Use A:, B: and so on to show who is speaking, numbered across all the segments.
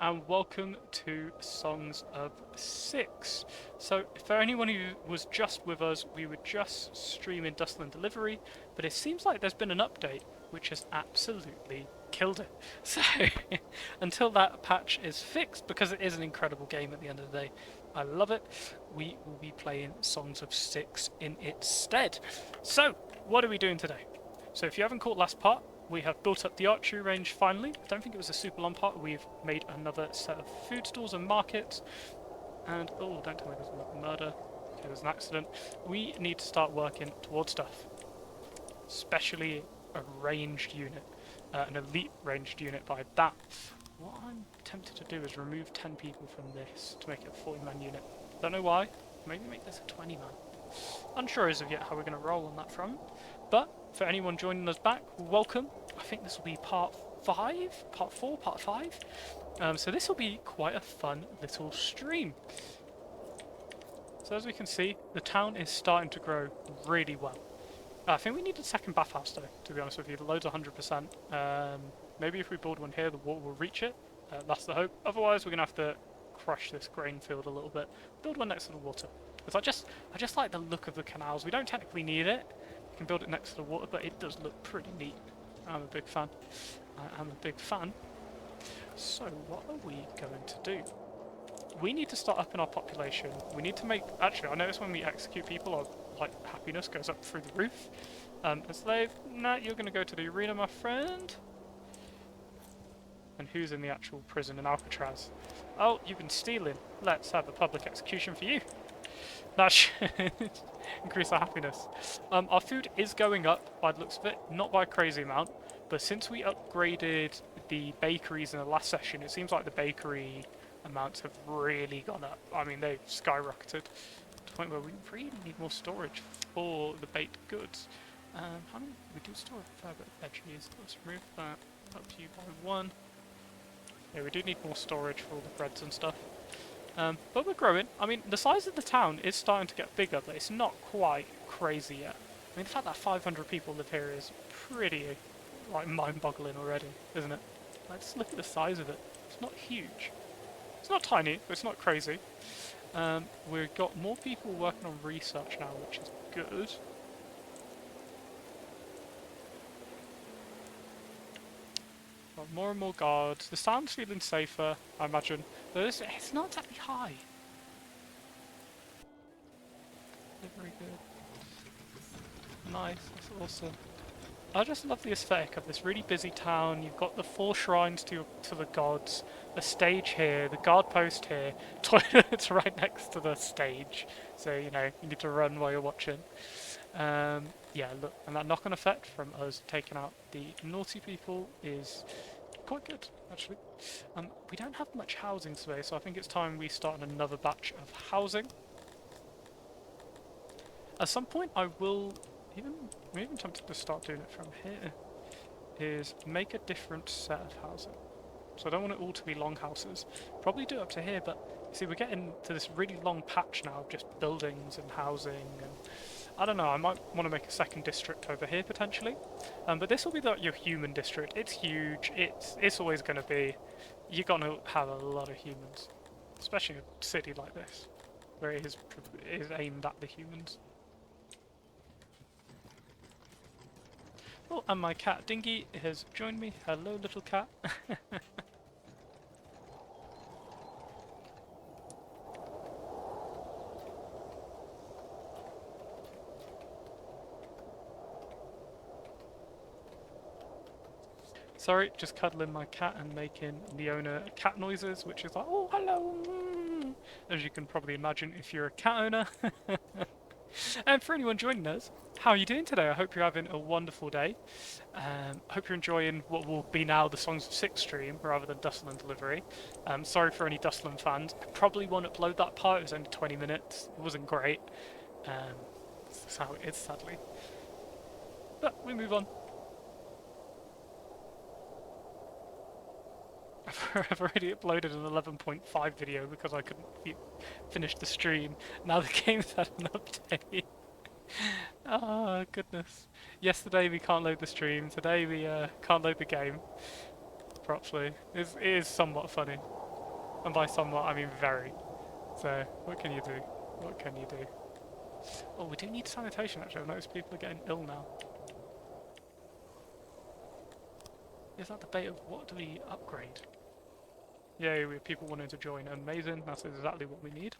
A: and welcome to Songs of Six. So, for anyone who was just with us, we were just streaming Dustland Delivery, but it seems like there's been an update which has absolutely killed it. So, until that patch is fixed, because it is an incredible game at the end of the day, I love it, we will be playing Songs of Six in its stead. So, what are we doing today? So, if you haven't caught last part, we have built up the archery range finally. I don't think it was a super long part. We've made another set of food stalls and markets. And, oh, don't tell me there's a murder. Okay, there's an accident. We need to start working towards stuff. Especially a ranged unit. An elite ranged unit by that. What I'm tempted to do is remove 10 people from this to make it a 40-man unit. Don't know why. Maybe make this a 20-man. Unsure as of yet how we're going to roll on that front. But for anyone joining us back, welcome. I think this will be part 5, part 4, part 5. So this will be quite a fun little stream. So as we can see, the town is starting to grow really well. I think we need a second bathhouse though, to be honest with you. The load's 100%. Maybe if we build one here, the water will reach it. That's the hope. Otherwise, we're going to have to crush this grain field a little bit. Build one next to the water. Because I just like the look of the canals. We don't technically need it. You can build it next to the water, but it does look pretty neat. I'm a big fan. I am a big fan. So, what are we going to do? We need to start upping our population. We need to make... Actually, I notice when we execute people, our happiness goes up through the roof. A slave, nah, you're going to go to the arena, my friend. And who's in the actual prison in Alcatraz? Oh, you've been stealing. Let's have a public execution for you. That should increase our happiness. Our food is going up by the looks of it, not by a crazy amount, but since we upgraded the bakeries in the last session, it seems like the bakery amounts have really gone up. I mean, they've skyrocketed to the point where we really need more storage for the baked goods. How many? We do store a fair bit of veggies. Let's remove that up to you by 1. Yeah, we do need more storage for all the breads and stuff. But we're growing. I mean, the size of the town is starting to get bigger, but it's not quite crazy yet. I mean, the fact that 500 people live here is pretty, like, mind-boggling already, isn't it? Like, just look at the size of it. It's not huge. It's not tiny, but it's not crazy. We've got more people working on research now, which is good. Got more and more guards. The sound's feeling safer, I imagine. But it's not exactly high. Very good. Nice, that's awesome. I just love the aesthetic of this really busy town. You've got the 4 shrines to the gods, the stage here, the guard post here, toilets right next to the stage. So, you know, you need to run while you're watching. Yeah, look, and that knock-on effect from us taking out the naughty people is quite good, actually. We don't have much housing today, so I think it's time we start another batch of housing. At some point, I will I'm even tempted to start doing it from here, is make a different set of housing. So I don't want it all to be long houses. Probably do it up to here, but see, we're getting to this really long patch now of just buildings and housing, and I don't know, I might want to make a second district over here potentially. But this will be your human district. It's huge. It's always going to be. You're going to have a lot of humans, especially in a city like this, where it is aimed at the humans. Oh, and my cat Dingy has joined me. Hello, little cat. Sorry, just cuddling my cat and making Leona cat noises, which is like, oh, hello. As you can probably imagine if you're a cat owner. And for anyone joining us, how are you doing today? I hope you're having a wonderful day. I hope you're enjoying what will be now the Songs of Six stream rather than Dustland Delivery. Sorry for any Dustland fans. I probably won't upload that part. It was only 20 minutes. It wasn't great. That's how it is, sadly. But we move on. I've already uploaded an 11.5 video because I couldn't finish the stream. Now the game's had an update. Oh, goodness. Yesterday we can't load the stream, today we can't load the game. Properly. It is somewhat funny. And by somewhat, I mean very. So, what can you do? What can you do? Oh, we do need sanitation actually. I've noticed people are getting ill now. Is that the debate of what do we upgrade? Yay, we have people wanting to join. Amazing, that's exactly what we need.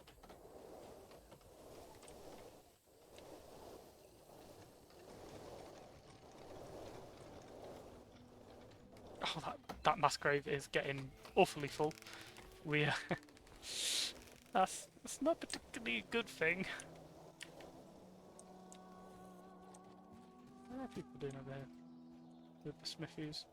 A: Oh, that mass grave is getting awfully full. We that's not particularly a good thing. What are people doing over here with the smithies?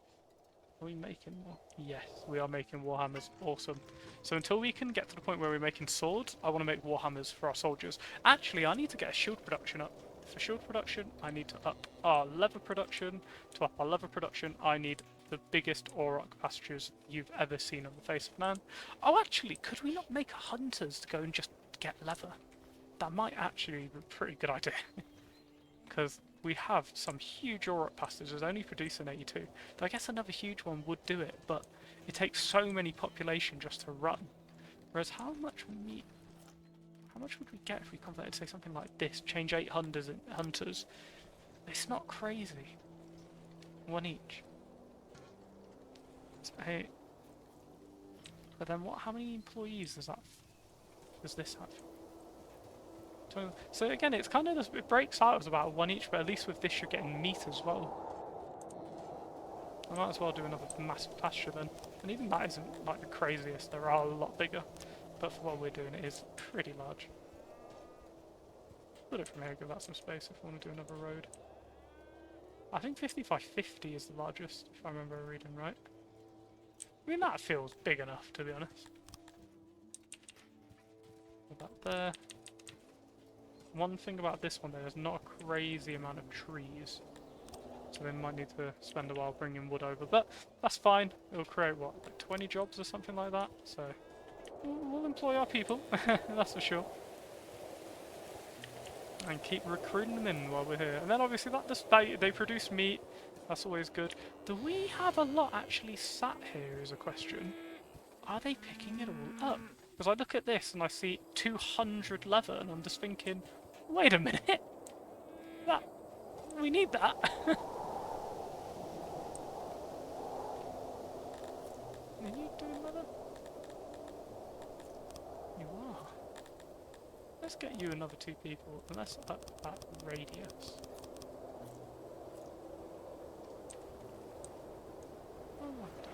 A: Are we making more? Yes, we are making warhammers. Awesome. So until we can get to the point where we're making swords, I want to make warhammers for our soldiers. Actually, I need to get a shield production up. For shield production, I need to up our leather production. To up our leather production, I need the biggest auroch pastures you've ever seen on the face of man. Oh, actually, could we not make hunters to go and just get leather? That might actually be a pretty good idea. Because we have some huge auroch pastures that's only producing 82. So I guess another huge one would do it, but it takes so many population just to run. Whereas how much would we get if we converted, say, something like this? Change 800 hunters. It's not crazy. One each. It's 8. But then how many employees does this have? So again, it's kind of it breaks out as about one each, but at least with this you're getting meat as well. I might as well do another massive pasture then. And even that isn't like the craziest, there are a lot bigger. But for what we're doing, it is pretty large. Put it from here, give that some space if we want to do another road. I think 50x50 is the largest, if I remember reading right. I mean, that feels big enough, to be honest. Put that there. One thing about this one, there's not a crazy amount of trees. So they might need to spend a while bringing wood over. But that's fine. It'll create, what, like 20 jobs or something like that? So we'll employ our people, that's for sure. And keep recruiting them in while we're here. And then obviously they produce meat. That's always good. Do we have a lot actually sat here is a question. Are they picking it all up? Because I look at this and I see 200 leather and I'm just thinking, wait a minute. We need that. Are you doing leather? You are. Let's get you another 2 people, and let's up that radius. I wonder.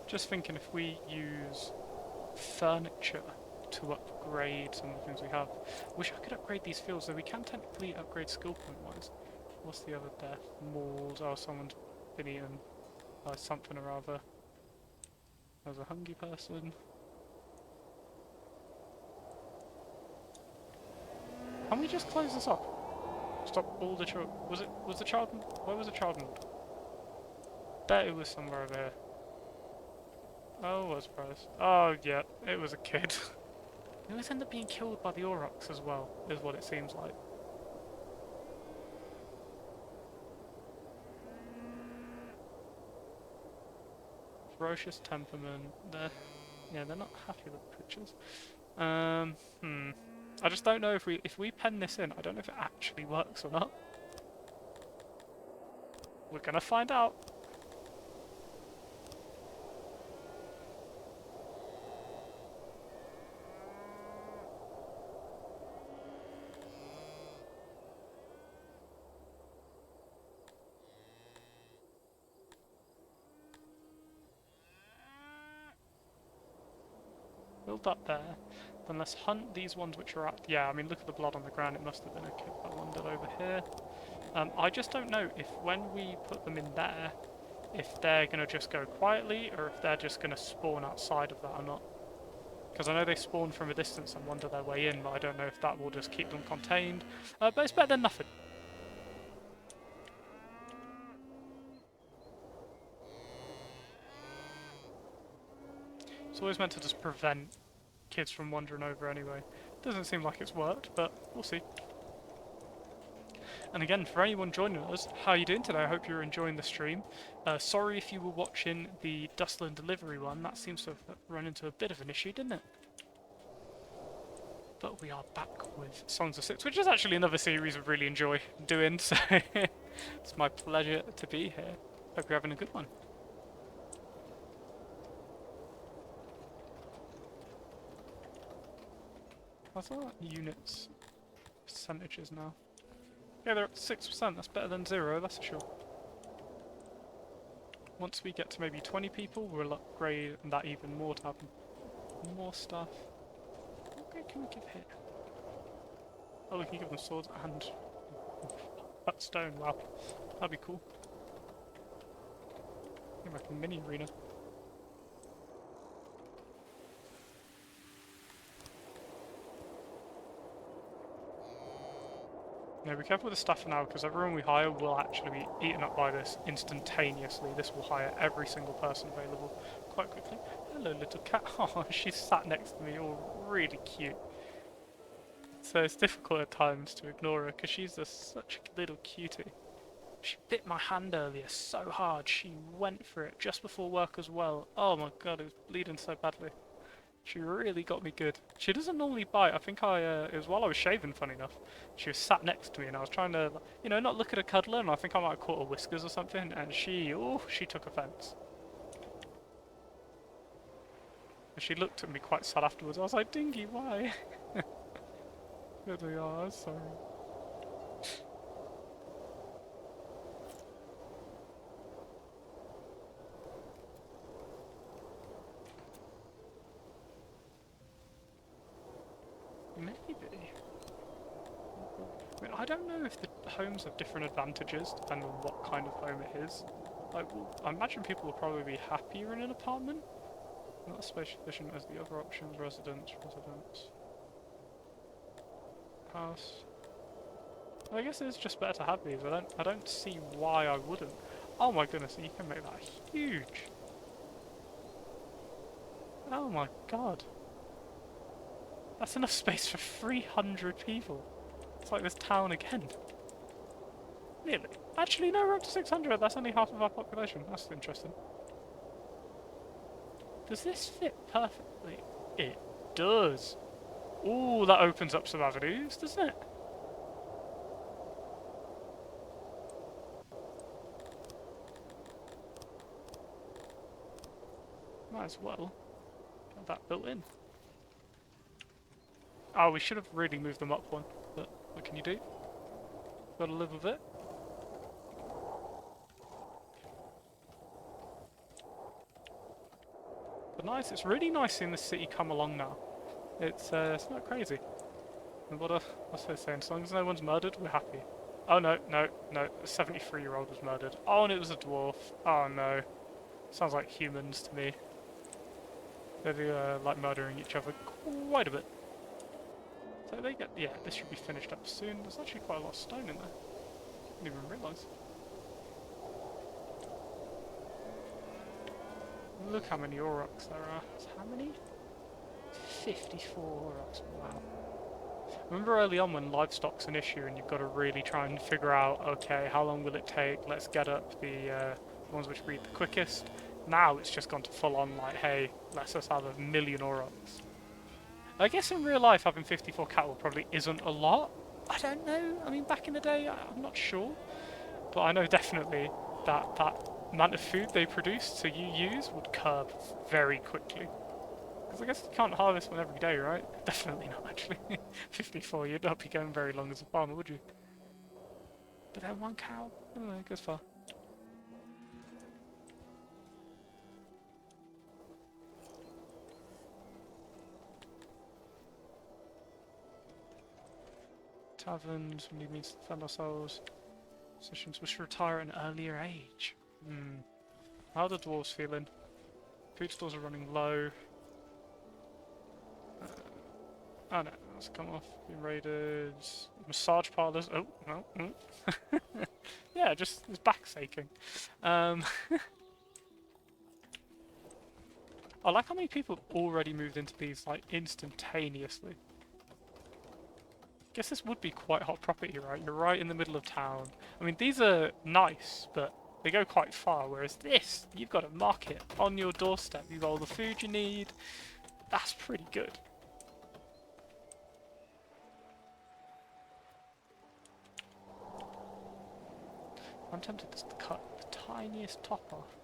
A: Just thinking if we use furniture to upgrade some of the things we have. Wish I could upgrade these fields, though we can technically upgrade skill point wise. What's the other death? Mauled. Oh, someone's been eaten by something or other. There's a hungry person. Can we just close this off? Stop all the children. Was the child? Where was the child mauled? Bet it was somewhere over here. Oh, was surprised. Oh, yeah, it was a kid. He always end up being killed by the aurochs as well, is what it seems like. Ferocious temperament. They're not happy with the pictures. I just don't know if we pen this in. I don't know if it actually works or not. We're gonna find out. Build up there. Then let's hunt these ones which are at... Yeah, I mean, look at the blood on the ground. It must have been a kid that wandered over here. I just don't know if when we put them in there, if they're going to just go quietly or if they're just going to spawn outside of that or not. Because I know they spawn from a distance and wander their way in, but I don't know if that will just keep them contained. But it's better than nothing. It's always meant to just prevent kids from wandering over anyway. Doesn't seem like it's worked, but we'll see. And again, for anyone joining us, how are you doing today? I hope you're enjoying the stream. Sorry if you were watching the Dustland delivery one, that seems to have run into a bit of an issue, didn't it? But we are back with Songs of Six, which is actually another series I really enjoy doing, so it's my pleasure to be here. Hope you're having a good one. What's our units percentages now? Yeah, they're up to 6%, that's better than 0, that's for sure. Once we get to maybe 20 people, we'll upgrade that even more to have more stuff. Okay, can we give here? Oh, we can give them swords and that stone, wow. That'd be cool. Like a mini arena. No, be careful with the staff now, because everyone we hire will actually be eaten up by this instantaneously. This will hire every single person available quite quickly. Hello, little cat. Oh, she's sat next to me, all really cute. So it's difficult at times to ignore her, because she's just such a little cutie. She bit my hand earlier so hard, she went for it just before work as well. Oh my god, it was bleeding so badly. She really got me good. She doesn't normally bite. I think it was while I was shaving, funny enough. She was sat next to me and I was trying to, you know, not look at her cuddler, and I think I might have caught her whiskers or something, and she took offence. And she looked at me quite sad afterwards. I was like, Dingy, why? There we are, sorry. Maybe. I mean, I don't know if the homes have different advantages depending on what kind of home it is. Like, well, I imagine people will probably be happier in an apartment. Not as space efficient as the other options. Residence. House. I guess it's just better to have these. I don't see why I wouldn't. Oh my goodness, you can make that huge. Oh my god. That's enough space for 300 people. It's like this town again. Really? Actually, no, we're up to 600. That's only half of our population. That's interesting. Does this fit perfectly? It does. Ooh, that opens up some avenues, doesn't it? Might as well get that built in. Oh, we should have really moved them up one, but what can you do? Gotta live with it. But nice, it's really nice seeing the city come along now. It's not crazy. And what's they saying? As long as no one's murdered, we're happy. Oh no, no, no, a 73-year-old was murdered. Oh, and it was a dwarf. Oh no. Sounds like humans to me. They do like murdering each other quite a bit. So they get, yeah, this should be finished up soon. There's actually quite a lot of stone in there. I didn't even realise. Look how many aurochs there are. So how many? 54 aurochs, wow. Remember early on when livestock's an issue and you've got to really try and figure out, okay, how long will it take? Let's get up the ones which breed the quickest. Now it's just gone to full on like, hey, let's just have 1,000,000 aurochs. I guess in real life having 54 cattle probably isn't a lot. I don't know. I mean, back in the day, I'm not sure. But I know definitely that amount of food they produce to you use would curb very quickly. Because I guess you can't harvest one every day, right? Definitely not, actually. 54, you'd not be going very long as a farmer, would you? But then one cow, I don't know, it goes far. Taverns, we need means to defend ourselves. Positions wish to retire at an earlier age. How are the dwarves feeling? Food stores are running low. Oh no, that's come off. Being raided. Massage parlours. Oh, no. Yeah, just his back's aching. I like how many people have already moved into these, like, instantaneously. Guess this would be quite hot property, right? You're right in the middle of town. I mean, these are nice, but they go quite far, whereas this, you've got a market on your doorstep. You've got all the food you need. That's pretty good. I'm tempted just to cut the tiniest top off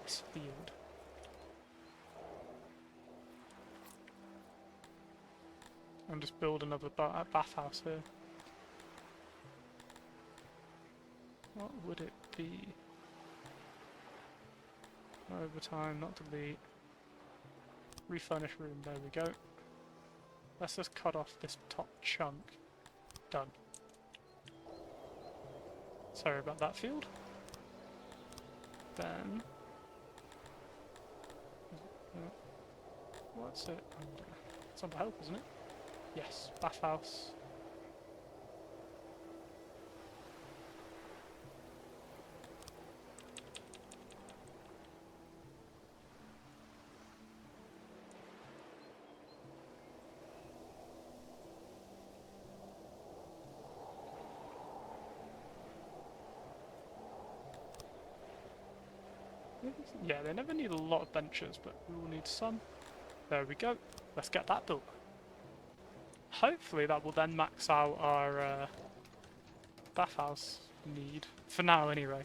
A: this field. And just build another bathhouse here. What would it be? Overtime, not delete. Refurnish room, there we go. Let's just cut off this top chunk. Done. Sorry about that field. Then... what's it under? It's under help, isn't it? Yes, bathhouse. Yeah, they never need a lot of benches, but we will need some. There we go. Let's get that built. Hopefully that will then max out our bathhouse need. For now, anyway.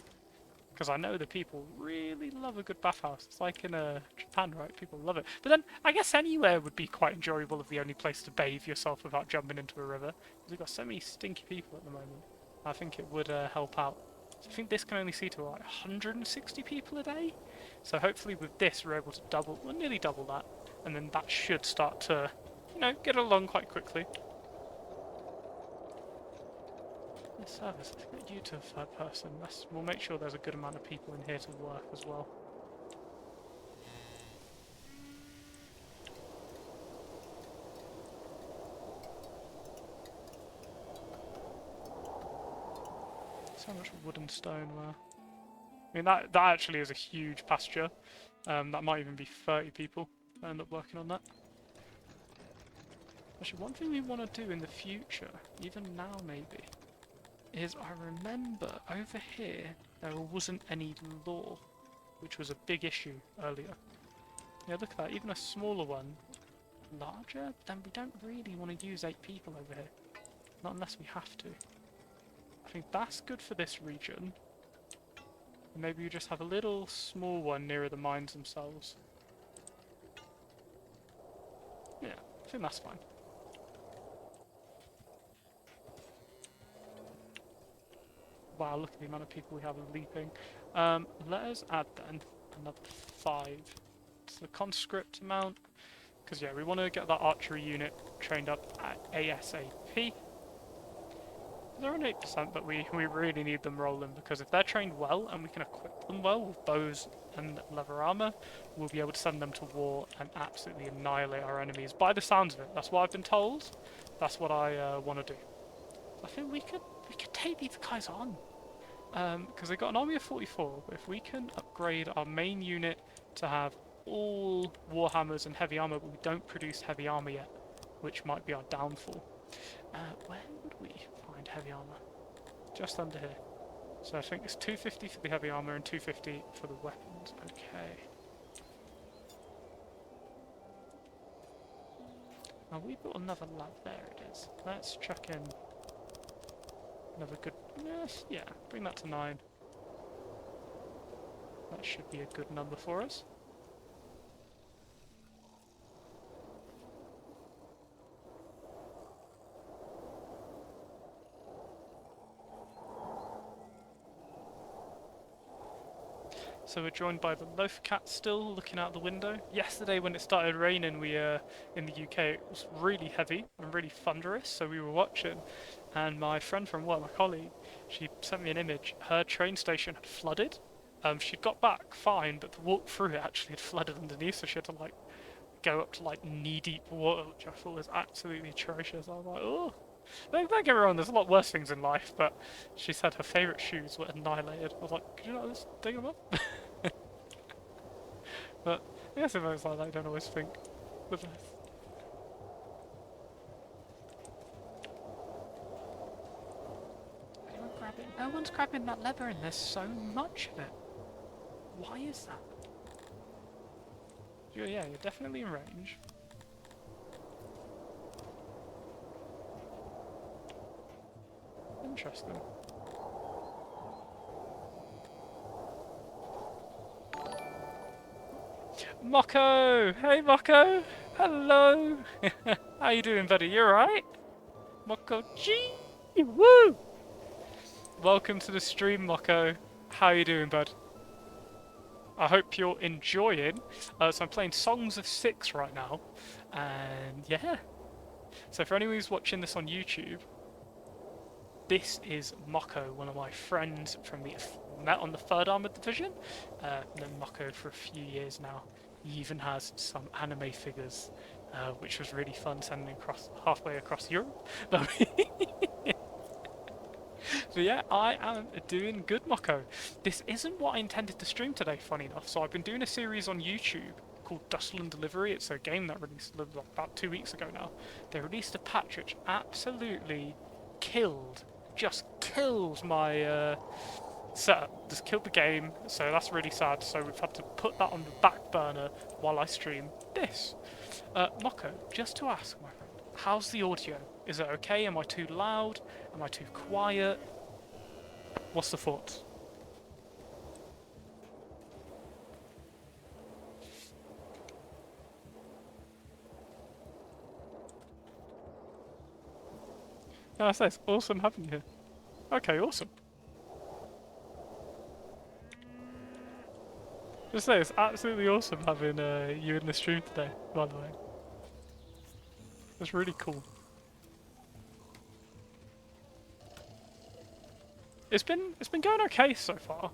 A: Because I know the people really love a good bathhouse. It's like in Japan, right? People love it. But then, I guess anywhere would be quite enjoyable if the only place to bathe yourself without jumping into a river. Because we've got so many stinky people at the moment. I think it would help out. So I think this can only see to like 160 people a day. So hopefully with this we're able to double, well nearly double that. And then that should start to, you know, get along quite quickly. The service, let's get you to a third person. We'll make sure there's a good amount of people in here to work as well. So much wood and stone there. I mean, that actually is a huge pasture. That might even be 30 people that end up working on that. Actually, one thing we want to do in the future, even now maybe, is I remember over here there wasn't any law, which was a big issue earlier. Yeah, look at that, even a smaller one, larger, then we don't really want to use 8 people over here. Not unless we have to. I think that's good for this region. Maybe you just have a little small one nearer the mines themselves. Yeah, I think that's fine. Wow, look at the amount of people we have leaping. Let us add then another 5 to the conscript amount. Because yeah, we want to get that archery unit trained up at ASAP. They're on 8%, but we really need them rolling, because if they're trained well and we can equip them well with bows and leather armor, we'll be able to send them to war and absolutely annihilate our enemies. By the sounds of it, that's what I've been told. That's what I want to do. I think we could take these guys on, because they've got an army of 44. But if we can upgrade our main unit to have all warhammers and heavy armor, but we don't produce heavy armor yet, which might be our downfall. Where would we find heavy armor? Just under here. So I think it's 250 for the heavy armor and 250 for the weapons. Okay. Now we built another lab. There it is. Let's chuck in another good... Yes, yeah, bring that to 9. That should be a good number for us. So we're joined by the loaf cat still looking out the window. Yesterday when it started raining, we in the UK, it was really heavy and really thunderous, so we were watching, and my friend from work, my colleague, she sent me an image. Her train station had flooded. She'd got back fine, but the walk through it actually had flooded underneath, so she had to like go up to like knee-deep water, which I thought was absolutely atrocious. I was like, oh. Don't get me wrong, there's a lot worse things in life, but she said her favourite shoes were annihilated. I was like, could you not just dig them up? But I guess if I was like that, I don't always think the best. No one's grabbing that lever and there's so much of it. Why is that? Yeah, you're definitely in range. Interesting. Moko! Hey Moko! Hello! How you doing, buddy? You alright? Moko G! Woo! Welcome to the stream, Moko. How you doing, bud? I hope you're enjoying. So I'm playing Songs of Six right now, and yeah. So for anyone who's watching this on YouTube, this is Moko, one of my friends from the met on the 3rd Armoured Division. Known Moko for a few years now. He even has some anime figures, which was really fun sending halfway across Europe. So yeah, I am doing good, Moko. This isn't what I intended to stream today, funny enough. So I've been doing a series on YouTube called Dustland Delivery. It's a game that released about 2 weeks ago now. They released a patch which absolutely just killed my setup. Just killed the game, so that's really sad. So we've had to put that on the back burner while I stream this. Moko, just to ask, my friend, how's the audio? Is it okay? Am I too loud? Am I too quiet? What's the thoughts? No, I say it's awesome having you here. Okay, awesome. Just say it's absolutely awesome having you in the stream today, by the way. It's really cool. It's been going okay so far.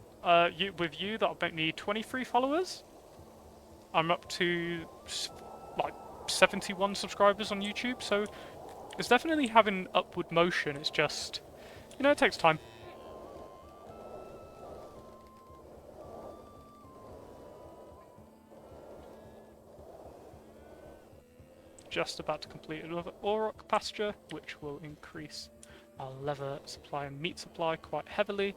A: With you, that'll make me 23 followers. I'm up to like 71 subscribers on YouTube, so it's definitely having upward motion. It's just, it takes time. Just about to complete another auroch pasture, which will increase our leather supply and meat supply quite heavily.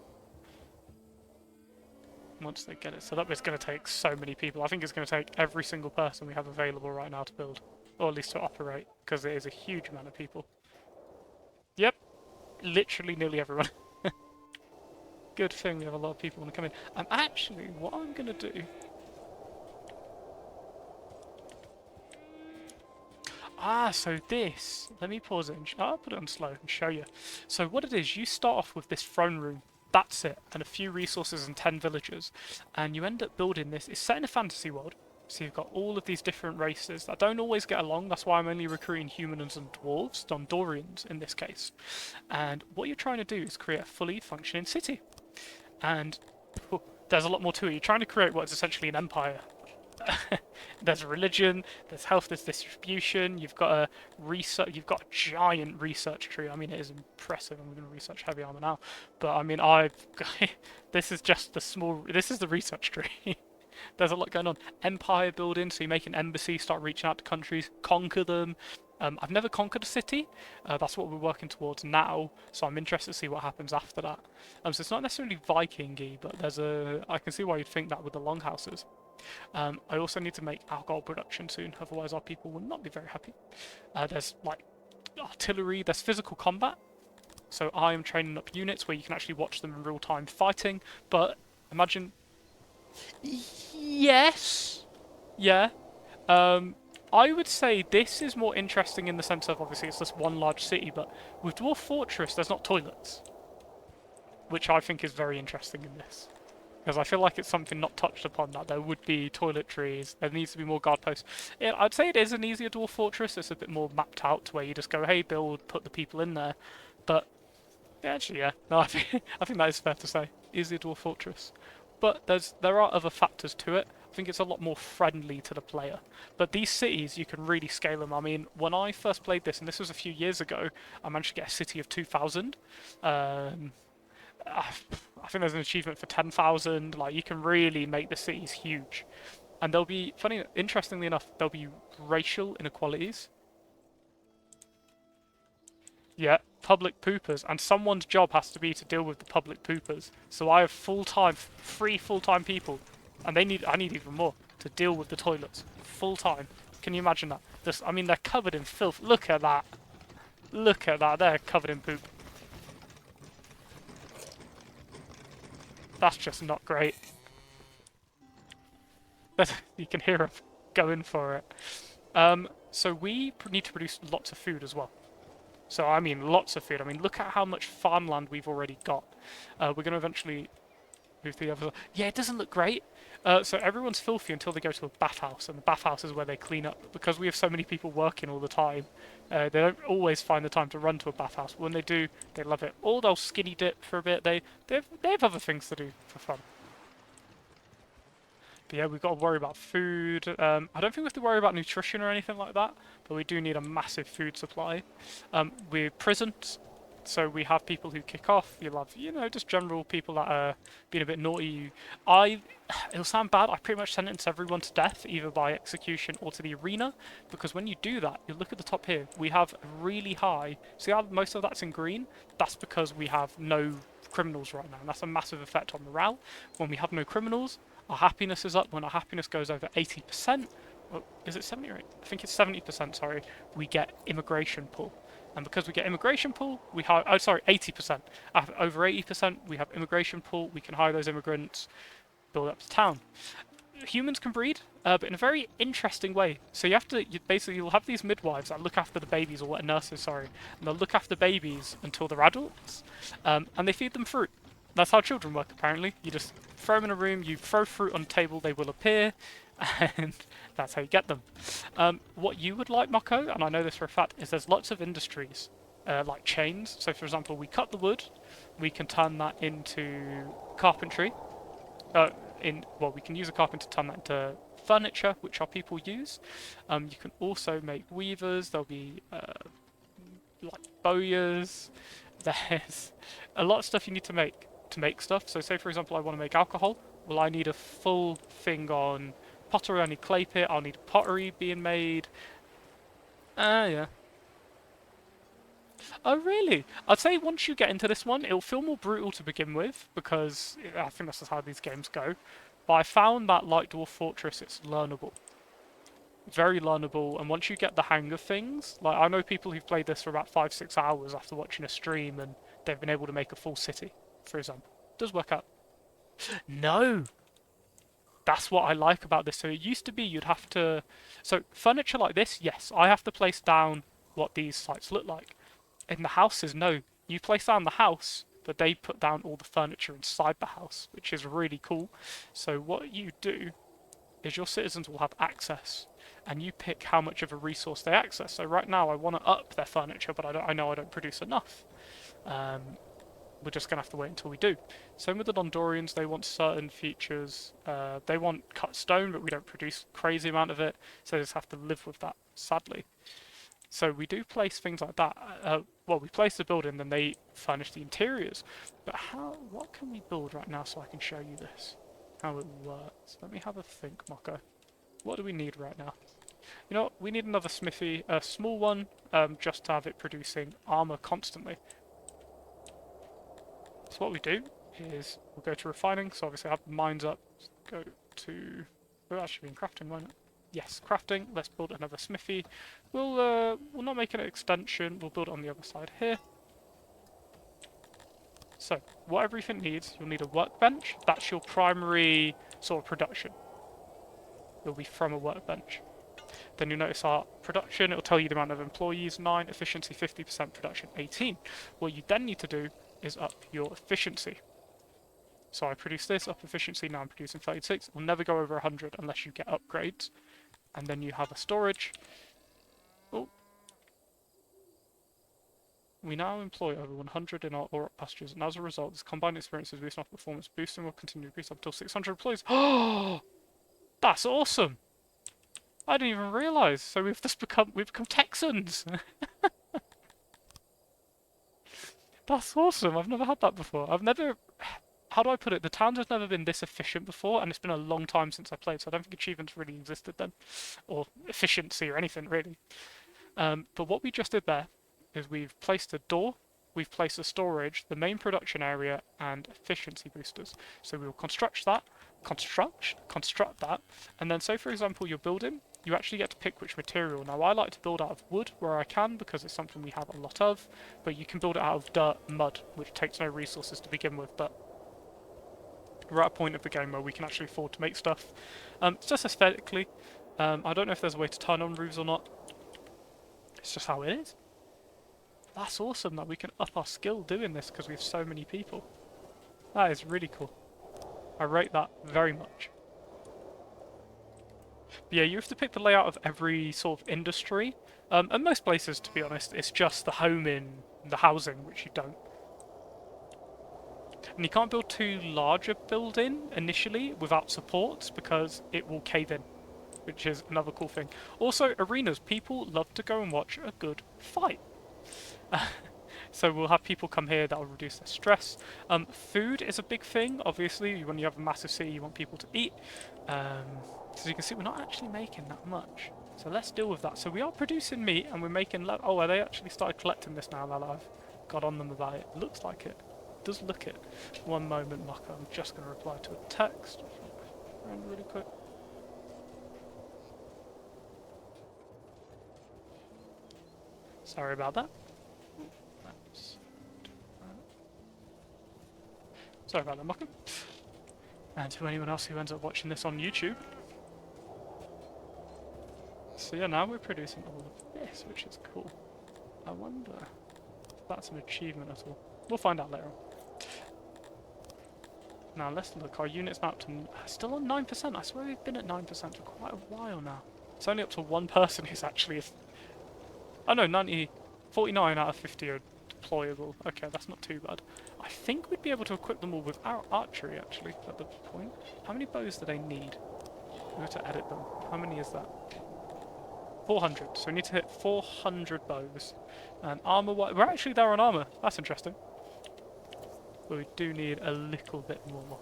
A: Once they get it set up, it's going to take so many people. I think it's going to take every single person we have available right now to build, or at least to operate, because it is a huge amount of people. Yep, literally nearly everyone. Good thing we have a lot of people want to come in. Actually, what I'm going to do... so this... Let me pause it and I'll put it on slow and show you. So what it is, you start off with this throne room. That's it, and a few resources and 10 villagers. And you end up building this. It's set in a fantasy world. So you've got all of these different races that don't always get along. That's why I'm only recruiting humans and dwarves, Dondorians in this case. And what you're trying to do is create a fully functioning city. And there's a lot more to it. You're trying to create what is essentially an empire. There's religion, there's health, there's distribution. You've got a giant research tree. I mean, it is impressive. I'm going to research heavy armor now, but I mean, this is just the small. This is the research tree. There's a lot going on. Empire building, so you make an embassy, start reaching out to countries, conquer them. I've never conquered a city. That's what we're working towards now, so I'm interested to see what happens after that. So it's not necessarily Viking-y, but I can see why you'd think that with the longhouses. I also need to make alcohol production soon, otherwise our people will not be very happy. There's like artillery, there's physical combat. So I am training up units where you can actually watch them in real time fighting, but imagine... Yes! Yeah. I would say this is more interesting in the sense of, obviously it's just one large city, but with Dwarf Fortress there's not toilets. Which I think is very interesting in this. Because I feel like it's something not touched upon, that there would be toiletries, there needs to be more guard posts. I'd say it is an easier Dwarf Fortress, it's a bit more mapped out to where you just go, hey, build, put the people in there. But, yeah, actually, yeah, no, I think that is fair to say. Easier Dwarf Fortress. But there are other factors to it. I think it's a lot more friendly to the player. But these cities, you can really scale them. I mean, when I first played this, and this was a few years ago, I managed to get a city of 2,000. I think there's an achievement for 10,000. Like, you can really make the cities huge. And there'll be, interestingly enough, there'll be racial inequalities. Yeah, public poopers, and someone's job has to be to deal with the public poopers. So I have three full-time people, and I need even more to deal with the toilets full-time. Can you imagine that? I mean, they're covered in filth. Look at that. Look at that. They're covered in poop. That's just not great. But you can hear them going for it. So we need to produce lots of food as well. So, I mean, lots of food. I mean, look at how much farmland we've already got. We're going to eventually move to the other. Yeah, it doesn't look great. So everyone's filthy until they go to a bathhouse, and the bathhouse is where they clean up. Because we have so many people working all the time, they don't always find the time to run to a bathhouse. But when they do, they love it. Or they'll skinny dip for a bit. They have other things to do for fun. But yeah, we've got to worry about food. I don't think we have to worry about nutrition or anything like that, but we do need a massive food supply. We're prisons, so we have people who kick off. You'll have, just general people that are being a bit naughty. It'll sound bad, I pretty much sentence everyone to death, either by execution or to the arena, because when you do that, you look at the top here, we have really high, see how most of that's in green? That's because we have no criminals right now, and that's a massive effect on morale. When we have no criminals, our happiness is up. When our happiness goes over 80%, is it 70 or 8? I think it's 70%, sorry, we get immigration pull. And because we get immigration pull, 80%. Over 80%, we have immigration pull, we can hire those immigrants, build up the town. Humans can breed, but in a very interesting way. So you'll have these midwives that look after the babies, or nurses, sorry, and they'll look after babies until they're adults, and they feed them fruit. That's how children work, apparently. You just throw them in a room, you throw fruit on a table, they will appear, and that's how you get them. What you would like, Moko, and I know this for a fact, is there's lots of industries, like chains. So, for example, we cut the wood, we can turn that into carpentry. We can use a carpenter to turn that into furniture, which our people use. You can also make weavers. There'll be like bowyers. There's a lot of stuff you need to make stuff. So say for example I want to make alcohol. Well, I need a full thing on pottery. I need clay pit. I'll need pottery being made. Yeah. Oh really? I'd say once you get into this one, it'll feel more brutal to begin with because I think that's just how these games go. But I found that like Dwarf Fortress, it's learnable. Very learnable, and once you get the hang of things, like I know people who've played this for about 5-6 hours after watching a stream and they've been able to make a full city, for example. It does work out. No! That's what I like about this. So it used to be you'd have to... So furniture like this, yes, I have to place down what these sites look like. In the houses, no. You place down the house, but they put down all the furniture inside the house, which is really cool. So what you do is your citizens will have access, and you pick how much of a resource they access. So right now I want to up their furniture, but I know I don't produce enough. We're just going to have to wait until we do. Same with the Londorians, they want certain features. They want cut stone, but we don't produce crazy amount of it, so they just have to live with that, sadly. So we do place things like that. We place the building, then they furnish the interiors. But what can we build right now so I can show you this? How it works. Let me have a think, Moko. What do we need right now? You know what? We need another smithy, a small one, just to have it producing armor constantly. So what we do is we'll go to refining. So obviously I have the mines up. Go to... Oh, that should be in crafting, won't it? Yes, crafting. Let's build another smithy. We'll not make an extension. We'll build it on the other side here. So, what everything needs, you'll need a workbench. That's your primary sort of production. It'll be from a workbench. Then you'll notice our production, it'll tell you the amount of employees, 9, efficiency 50%, production 18. What you then need to do is up your efficiency. So I produce this, up efficiency, now I'm producing 36. We'll never go over 100 unless you get upgrades. And then you have a storage. Oh. We now employ over 100 in our Auroch pastures, and as a result, this combined experience is boosting our performance, boosting will continue to increase up until 600 employees. Oh, that's awesome! I didn't even realise. So we've become Texans. That's awesome. I've never had that before. how do I put it? The towns have never been this efficient before, and it's been a long time since I played, so I don't think achievements really existed then, or efficiency or anything really. But what we just did there is we've placed a door, we've placed a storage, the main production area, and efficiency boosters. So we will construct that, and then say for example you're building, you actually get to pick which material. Now I like to build out of wood where I can because it's something we have a lot of, but you can build it out of dirt and mud, which takes no resources to begin with, but we're at a point of the game where we can actually afford to make stuff. It's just aesthetically. I don't know if there's a way to turn on roofs or not. It's just how it is. That's awesome that we can up our skill doing this because we have so many people. That is really cool. I rate that very much. But yeah, you have to pick the layout of every sort of industry. And most places, to be honest, it's just the home in the housing, which you don't. And you can't build too large a building initially without supports because it will cave in, which is another cool thing. Also, arenas. People love to go and watch a good fight. So we'll have people come here that will reduce their stress. Food is a big thing, obviously. When you have a massive city, you want people to eat. So you can see we're not actually making that much. So let's deal with that. So we are producing meat and we're making... Oh, are they actually started collecting this now that I've got on them about it? Looks like it. Does look it. One moment, Maka. I'm just going to reply to a text. Really quick. Sorry about that. Sorry about that, Maka. And to anyone else who ends up watching this on YouTube. So yeah, now we're producing all of this, which is cool. I wonder if that's an achievement at all. We'll find out later on. Now let's look. Our unit's mapped and still on 9%. I swear we've been at 9% for quite a while now. It's only up to one person who's actually... Oh no, 49 out of 50 are deployable. Okay, that's not too bad. I think we'd be able to equip them all with our archery, actually, at the point. How many bows do they need? We have to edit them. How many is that? 400. So we need to hit 400 bows. And armor... We're actually there on armor. That's interesting. But we do need a little bit more.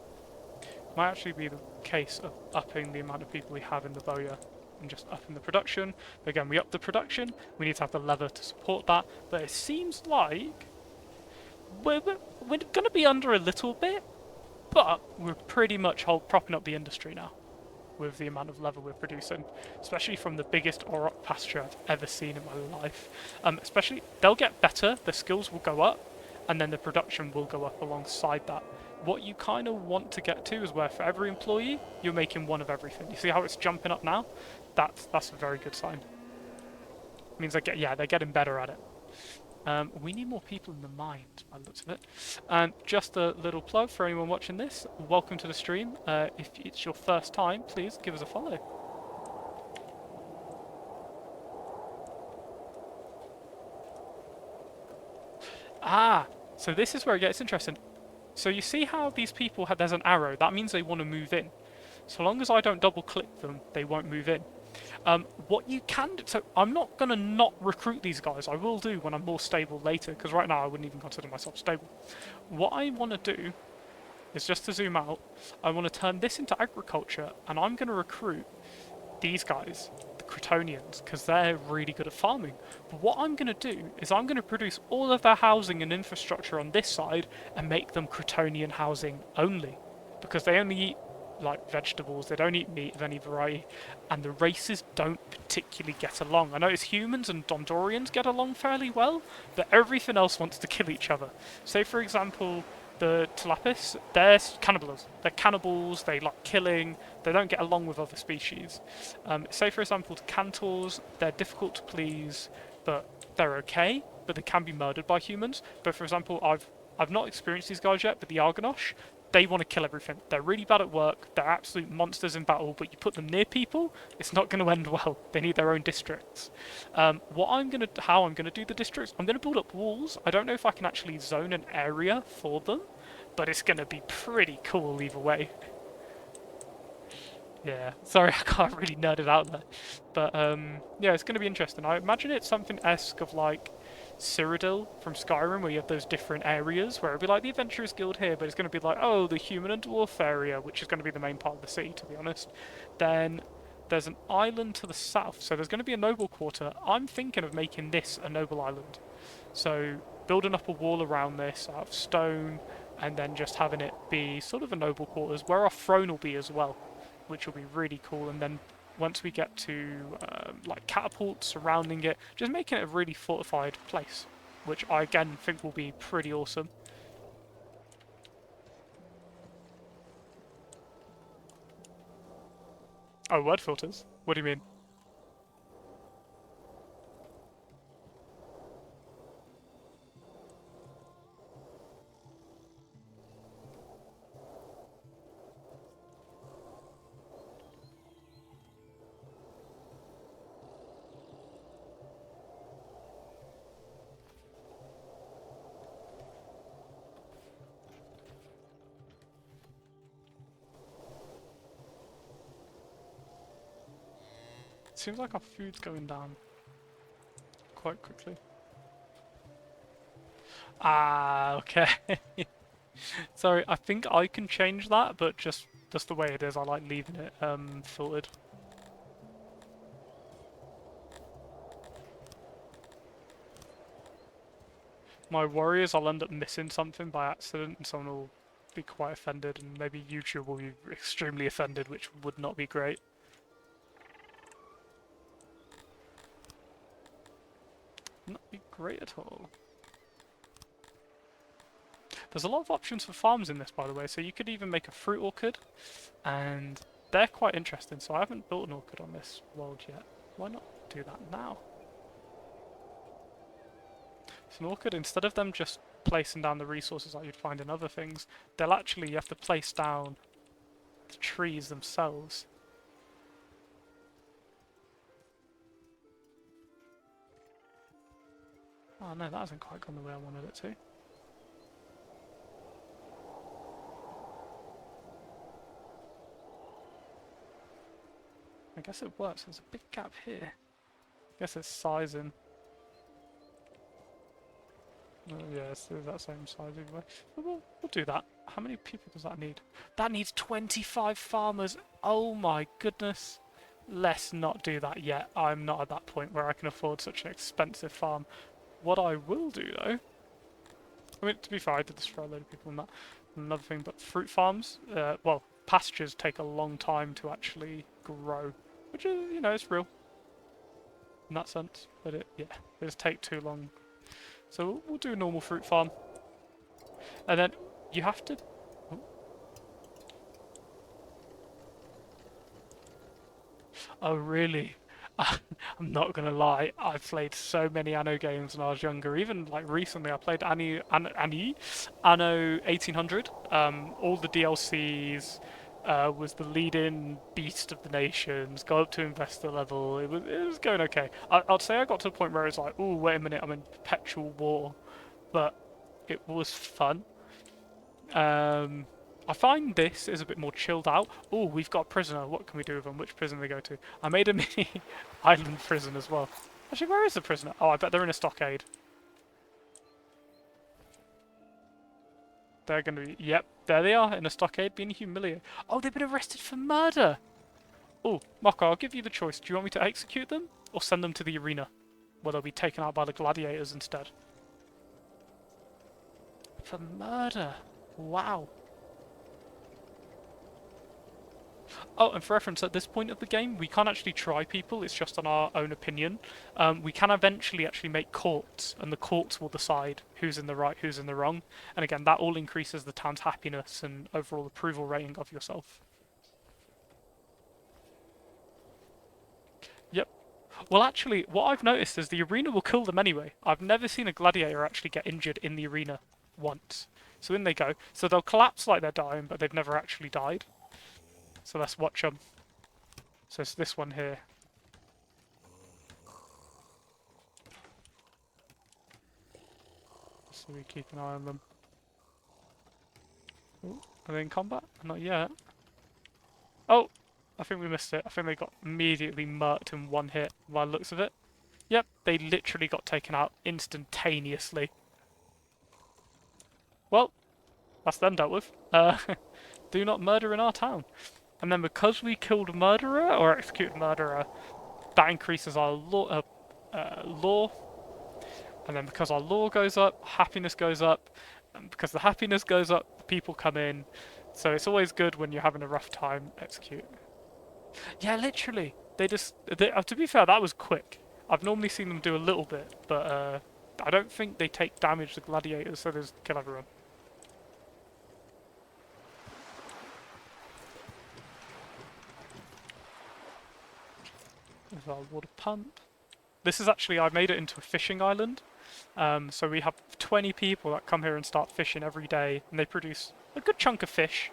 A: Might actually be the case of upping the amount of people we have in the bowyer and just upping the production. But again, we up the production, we need to have the leather to support that. But it seems like we're going to be under a little bit, but we're pretty much propping up the industry now with the amount of leather we're producing, especially from the biggest Auroch pasture I've ever seen in my life. Especially, they'll get better, the skills will go up, and then the production will go up alongside that. What you kind of want to get to is where for every employee, you're making one of everything. You see how it's jumping up now? That's a very good sign. It means they're getting better at it. We need more people in the mines, by the looks of it. And just a little plug for anyone watching this, welcome to the stream. If it's your first time, please give us a follow. Ah, so this is where it gets interesting. So you see how these people there's an arrow, that means they want to move in. So long as I don't double click them, they won't move in. What you can do, so I'm not going to not recruit these guys, I will do when I'm more stable later, because right now I wouldn't even consider myself stable. What I want to do is just to zoom out, I want to turn this into agriculture, and I'm going to recruit these guys, the Crotonians, because they're really good at farming. But what I'm going to do is I'm going to produce all of their housing and infrastructure on this side and make them Crotonian housing only, because they only eat like vegetables, they don't eat meat of any variety, and the races don't particularly get along. I notice humans and Dondorians get along fairly well, but everything else wants to kill each other. Say for example, the Talapis, they're cannibals. They're cannibals, they like killing, they don't get along with other species. Say for example, the Cantors, they're difficult to please, but they're okay, but they can be murdered by humans. But for example, I've not experienced these guys yet, but the Argonosh, they want to kill everything. They're really bad at work, they're absolute monsters in battle, but you put them near people, it's not going to end well. They need their own districts. How I'm going to do the districts, I'm going to build up walls. I don't know if I can actually zone an area for them, but it's going to be pretty cool either way. Yeah, sorry, I can't really nerd it out there. But yeah, it's going to be interesting. I imagine it's something esque of like Cyrodiil from Skyrim, where you have those different areas, where it'll be like the Adventurers Guild here, but it's going to be like, oh, the Human and Dwarf area, which is going to be the main part of the city, to be honest. Then there's an island to the south, so there's going to be a noble quarter. I'm thinking of making this a noble island. So building up a wall around this out of stone, and then just having it be sort of a noble quarters, where our throne will be as well, which will be really cool. And then once we get to like catapults surrounding it, just making it a really fortified place, which I again think will be pretty awesome. Oh, word filters? What do you mean? Seems like our food's going down quite quickly. Ah, okay. Sorry, I think I can change that, but just the way it is, I like leaving it filtered. My worry is I'll end up missing something by accident and someone will be quite offended, and maybe YouTube will be extremely offended, which would not be great. Not be great at all. There's a lot of options for farms in this, by the way, so you could even make a fruit orchard, and they're quite interesting, so I haven't built an orchard on this world yet. Why not do that now? So an orchard, instead of them just placing down the resources like you'd find in other things, they'll actually, you have to place down the trees themselves. Oh no, that hasn't quite gone the way I wanted it to. I guess it works. There's a big gap here. I guess it's sizing. Yeah, it's that same size anyway. But we'll do that. How many people does that need? That needs 25 farmers. Oh my goodness. Let's not do that yet. I'm not at that point where I can afford such an expensive farm. What I will do though, I mean, to be fair, I did this for a load of people and that. Another thing, but fruit farms, well, pastures take a long time to actually grow, which is, you know, it's real in that sense. But yeah, it just take too long. So we'll do a normal fruit farm, and then you have to. Oh really? I'm not gonna lie. I played so many Anno games when I was younger. Even like recently, I played Anno 1800. All the DLCs. Was the lead-in beast of the nations. Got up to investor level. It was going okay. I'd say I got to the point where it's like, oh wait a minute, I'm in perpetual war, but it was fun. I find this is a bit more chilled out. Oh, we've got a prisoner. What can we do with them? Which prison do they go to? I made a mini island prison as well. Actually, where is the prisoner? Oh, I bet they're in a stockade. They're going to be... Yep, there they are, in a stockade, being humiliated. Oh, they've been arrested for murder! Oh, Mokka, I'll give you the choice. Do you want me to execute them, or send them to the arena, where they'll be taken out by the gladiators instead? For murder! Wow. Oh, and for reference, at this point of the game, we can't actually try people, it's just on our own opinion. We can eventually actually make courts, and the courts will decide who's in the right, who's in the wrong. And again, that all increases the town's happiness and overall approval rating of yourself. Yep. Well, actually, what I've noticed is the arena will kill them anyway. I've never seen a gladiator actually get injured in the arena once. So in they go. So they'll collapse like they're dying, but they've never actually died. So let's watch them. So it's this one here. So we keep an eye on them. Ooh, are they in combat? Not yet. Oh! I think we missed it. I think they got immediately murked in one hit by the looks of it. Yep, they literally got taken out instantaneously. Well, that's them dealt with. Do not murder in our town. And then because we killed a murderer or executed a murderer, that increases our law. And then because our law goes up, happiness goes up. And because the happiness goes up, people come in. So it's always good when you're having a rough time, execute. Yeah, literally. To be fair, that was quick. I've normally seen them do a little bit, but I don't think they take damage to gladiators, so they just kill everyone. There's our water pump. This is actually, I made it into a fishing island. So we have 20 people that come here and start fishing every day, and they produce a good chunk of fish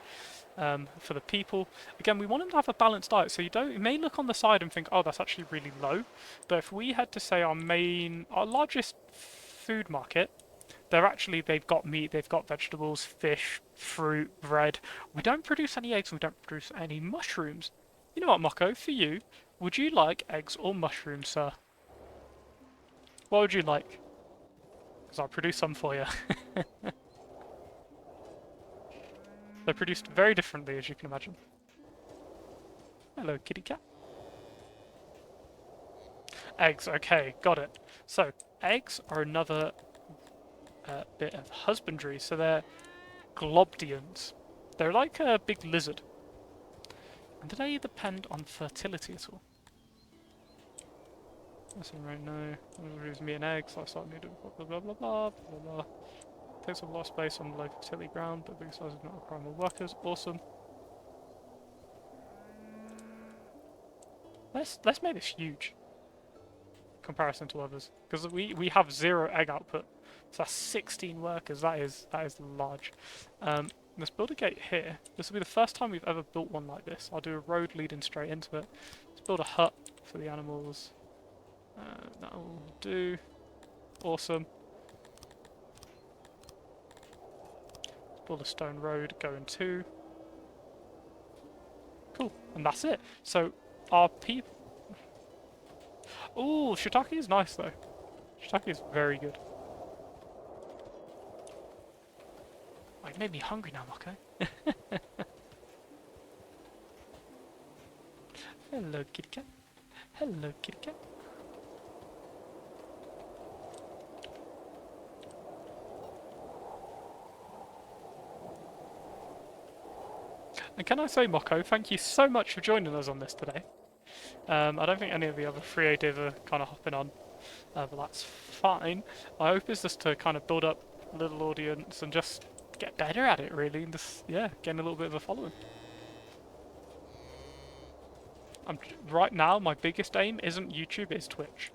A: for the people. Again, we want them to have a balanced diet, so you may look on the side and think, oh, that's actually really low. But if we had to say our largest food market, they've got meat, they've got vegetables, fish, fruit, bread. We don't produce any eggs, and we don't produce any mushrooms. You know what, Moko, for you, would you like eggs or mushrooms, sir? What would you like? Because I'll produce some for you. They're produced very differently, as you can imagine. Hello, kitty cat. Eggs, okay, got it. So, eggs are another bit of husbandry. So they're globdians. They're like a big lizard. And do they depend on fertility at all? That's right now. Produce meat and eggs, I start needing blah blah blah blah blah blah. Takes up a lot of space on low fertility ground, but big size is not require more workers. Awesome. Let's make this huge in comparison to others, because we have 0 egg output, so that's 16 workers. That is large. Let's build a gate here. This will be the first time we've ever built one like this. I'll do a road leading straight into it. Let's build a hut for the animals. That'll do. Awesome. Let's build a stone road going to. Cool, and that's it. So our people. Ooh, shiitake is nice though. Shiitake is very good. Oh, it made me hungry now, Moko. Hello, kitty cat. Hello, kitty cat. And can I say, Moko, thank you so much for joining us on this today. I don't think any of the other creative are kind of hopping on, but that's fine. My hope is just to kind of build up a little audience and just get better at it, really, and just, yeah, gain a little bit of a following. Right now, my biggest aim isn't YouTube, it's Twitch.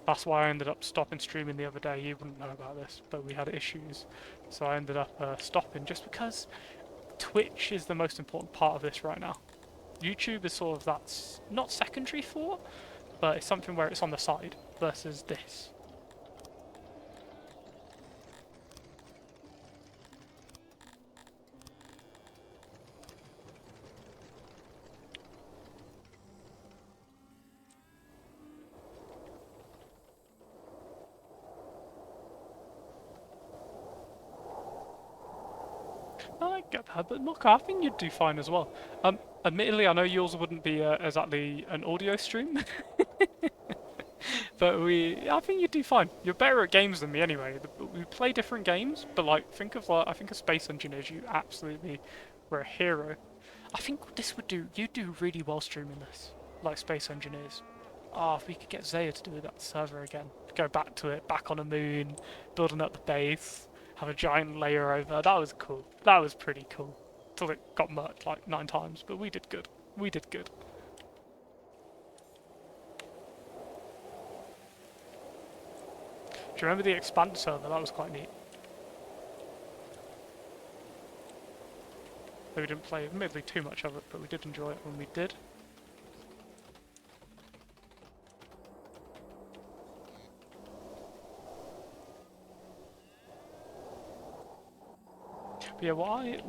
A: That's why I ended up stopping streaming the other day. You wouldn't know about this, but we had issues, so I ended up stopping just because Twitch is the most important part of this right now. YouTube is sort of that's not secondary for, but it's something where it's on the side versus this. I get that, but look, I think you'd do fine as well. Admittedly, I know yours wouldn't be exactly an audio stream, but I think you'd do fine. You're better at games than me anyway. We play different games, but like, I think of Space Engineers, you absolutely were a hero. I think this you'd do really well streaming this, like Space Engineers. Oh, if we could get Zaya to do that server again, go back to it, back on a moon, building up the base, have a giant layer over. That was cool. That was pretty cool. Till it got murked like 9 times, but we did good. We did good. Do you remember the Expand server? That was quite neat. We didn't play admittedly too much of it, but we did enjoy it when we did. But yeah,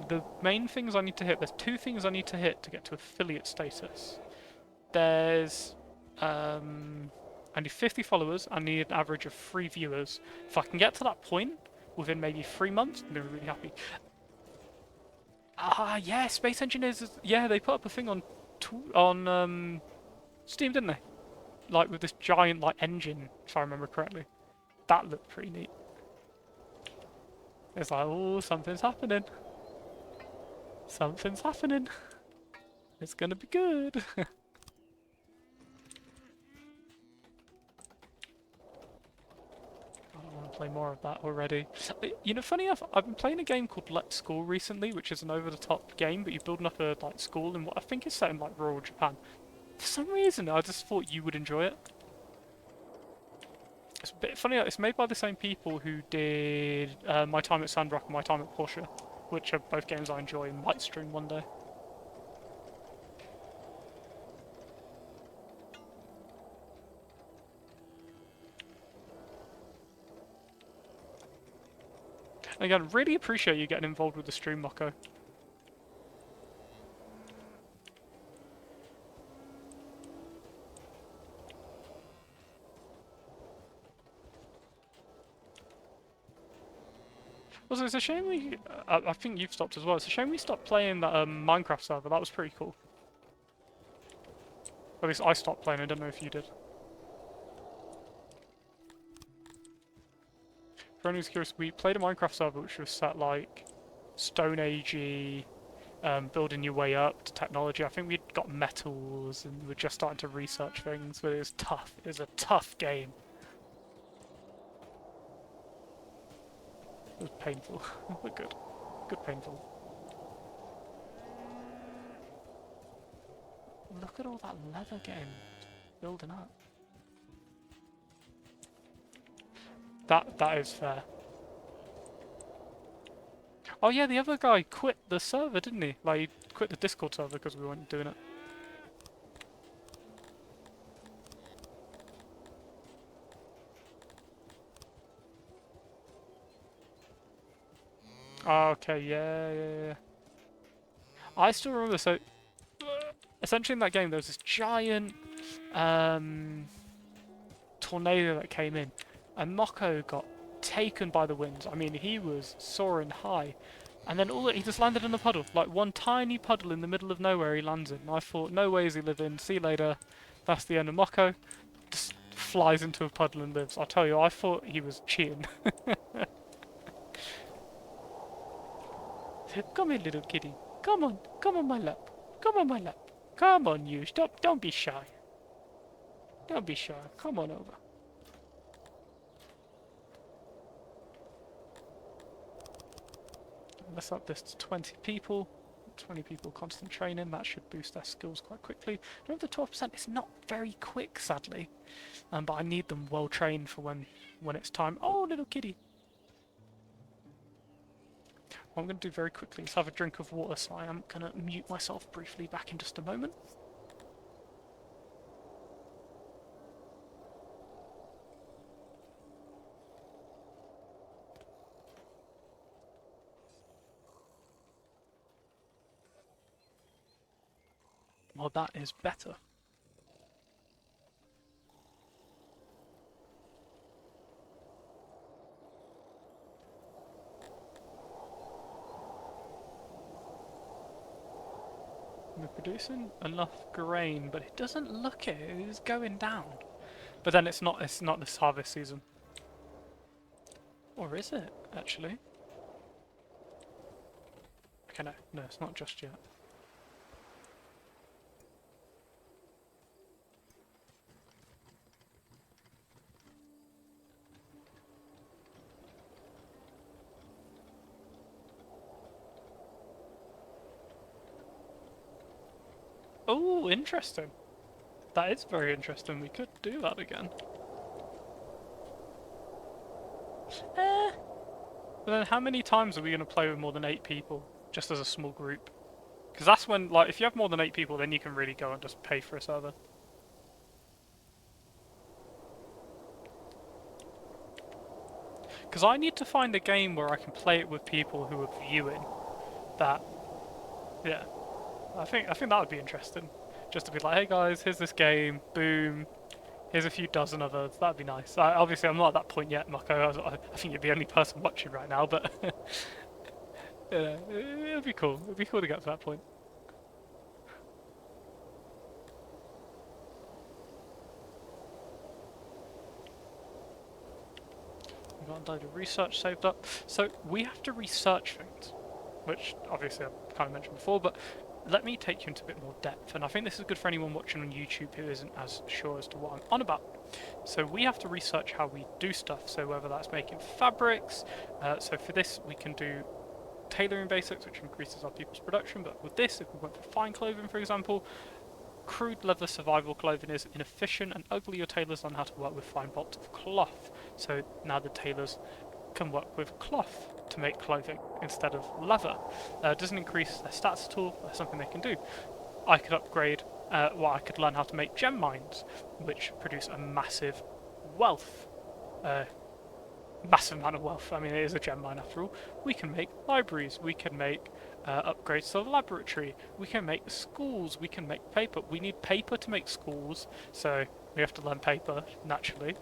A: the main things I need to hit, there's 2 things I need to hit to get to affiliate status. There's, I I need 50 followers. I need an average of 3 viewers. If I can get to that point within maybe 3 months, I'm gonna be really happy. Yeah, Space Engineers. Yeah, they put up a thing on Steam, didn't they? Like with this giant like engine, if I remember correctly. That looked pretty neat. It's like, oh, something's happening. Something's happening. It's gonna be good. I want to play more of that already. You know, funny enough, I've been playing a game called Let's School recently, which is an over-the-top game, but you're building up a like school in what I think is set in like rural Japan. For some reason, I just thought you would enjoy it. It's a bit funny. It's made by the same people who did My Time at Sandrock and My Time at Porsche, which are both games I enjoy and might stream one day. Again, really appreciate you getting involved with the stream, Moko. Also, it's a shame we... I think you've stopped as well. It's a shame we stopped playing that Minecraft server. That was pretty cool. At least I stopped playing. I don't know if you did. For anyone who's curious, we played a Minecraft server which was set like Stone Agey, building your way up to technology. I think we'd got metals and we were just starting to research things, but it was tough. It was a tough game. It was painful, but good. Good painful. Look at all that leather getting building up. That is fair. Oh yeah, the other guy quit the server, didn't he? Like, he quit the Discord server because we weren't doing it. Oh, okay, yeah. I still remember, so... essentially in that game there was this giant tornado that came in, and Moko got taken by the winds. I mean, he was soaring high, and then he just landed in a puddle, like one tiny puddle in the middle of nowhere he lands in. And I thought, no way is he living, see you later, that's the end of Moko. Just flies into a puddle and lives. I'll tell you, I thought he was cheating. Come here, little kitty. Come on my lap. Come on my lap. Come on, you. Stop. Don't be shy. Don't be shy. Come on over. Let's up this to 20 people. 20 people constant training. That should boost their skills quite quickly. Remember the 12%? It's not very quick, sadly. But I need them well trained for when it's time. Oh, little kitty. What I'm going to do very quickly is have a drink of water, so I am going to mute myself briefly back in just a moment. Well, that is better. We're producing enough grain, but it doesn't look it. It is going down. But then it's not this harvest season. Or is it, actually? Okay, no, it's not just yet. Oh, interesting. That is very interesting. We could do that again. But then how many times are we going to play with more than 8 people, just as a small group? Because that's when, like, if you have more than 8 people, then you can really go and just pay for a server. Because I need to find a game where I can play it with people who are viewing. That, yeah. I think that would be interesting. Just to be like, hey guys, here's this game, boom. Here's a few dozen others. That'd be nice. Obviously, I'm not at that point yet, Mako. I think you're the only person watching right now, but it'd be cool. It'd be cool to get to that point. We've got a load of research saved up. So we have to research things, which obviously I've kind of mentioned before, but let me take you into a bit more depth. And I think this is good for anyone watching on YouTube who isn't as sure as to what I'm on about. So we have to research how we do stuff. So whether that's making fabrics, so for this we can do tailoring basics, which increases our people's production. But with this, if we went for fine clothing, for example, crude leather survival clothing is inefficient and ugly. Your tailors learn how to work with fine bolts of cloth. So now the tailors can work with cloth to make clothing instead of leather. Doesn't increase their stats at all. That's something they can do. I could upgrade. I could learn how to make gem mines, which produce a massive wealth. Massive amount of wealth. I mean, it is a gem mine after all. We can make libraries. We can make upgrades to the laboratory. We can make schools. We can make paper. We need paper to make schools, so we have to learn paper naturally.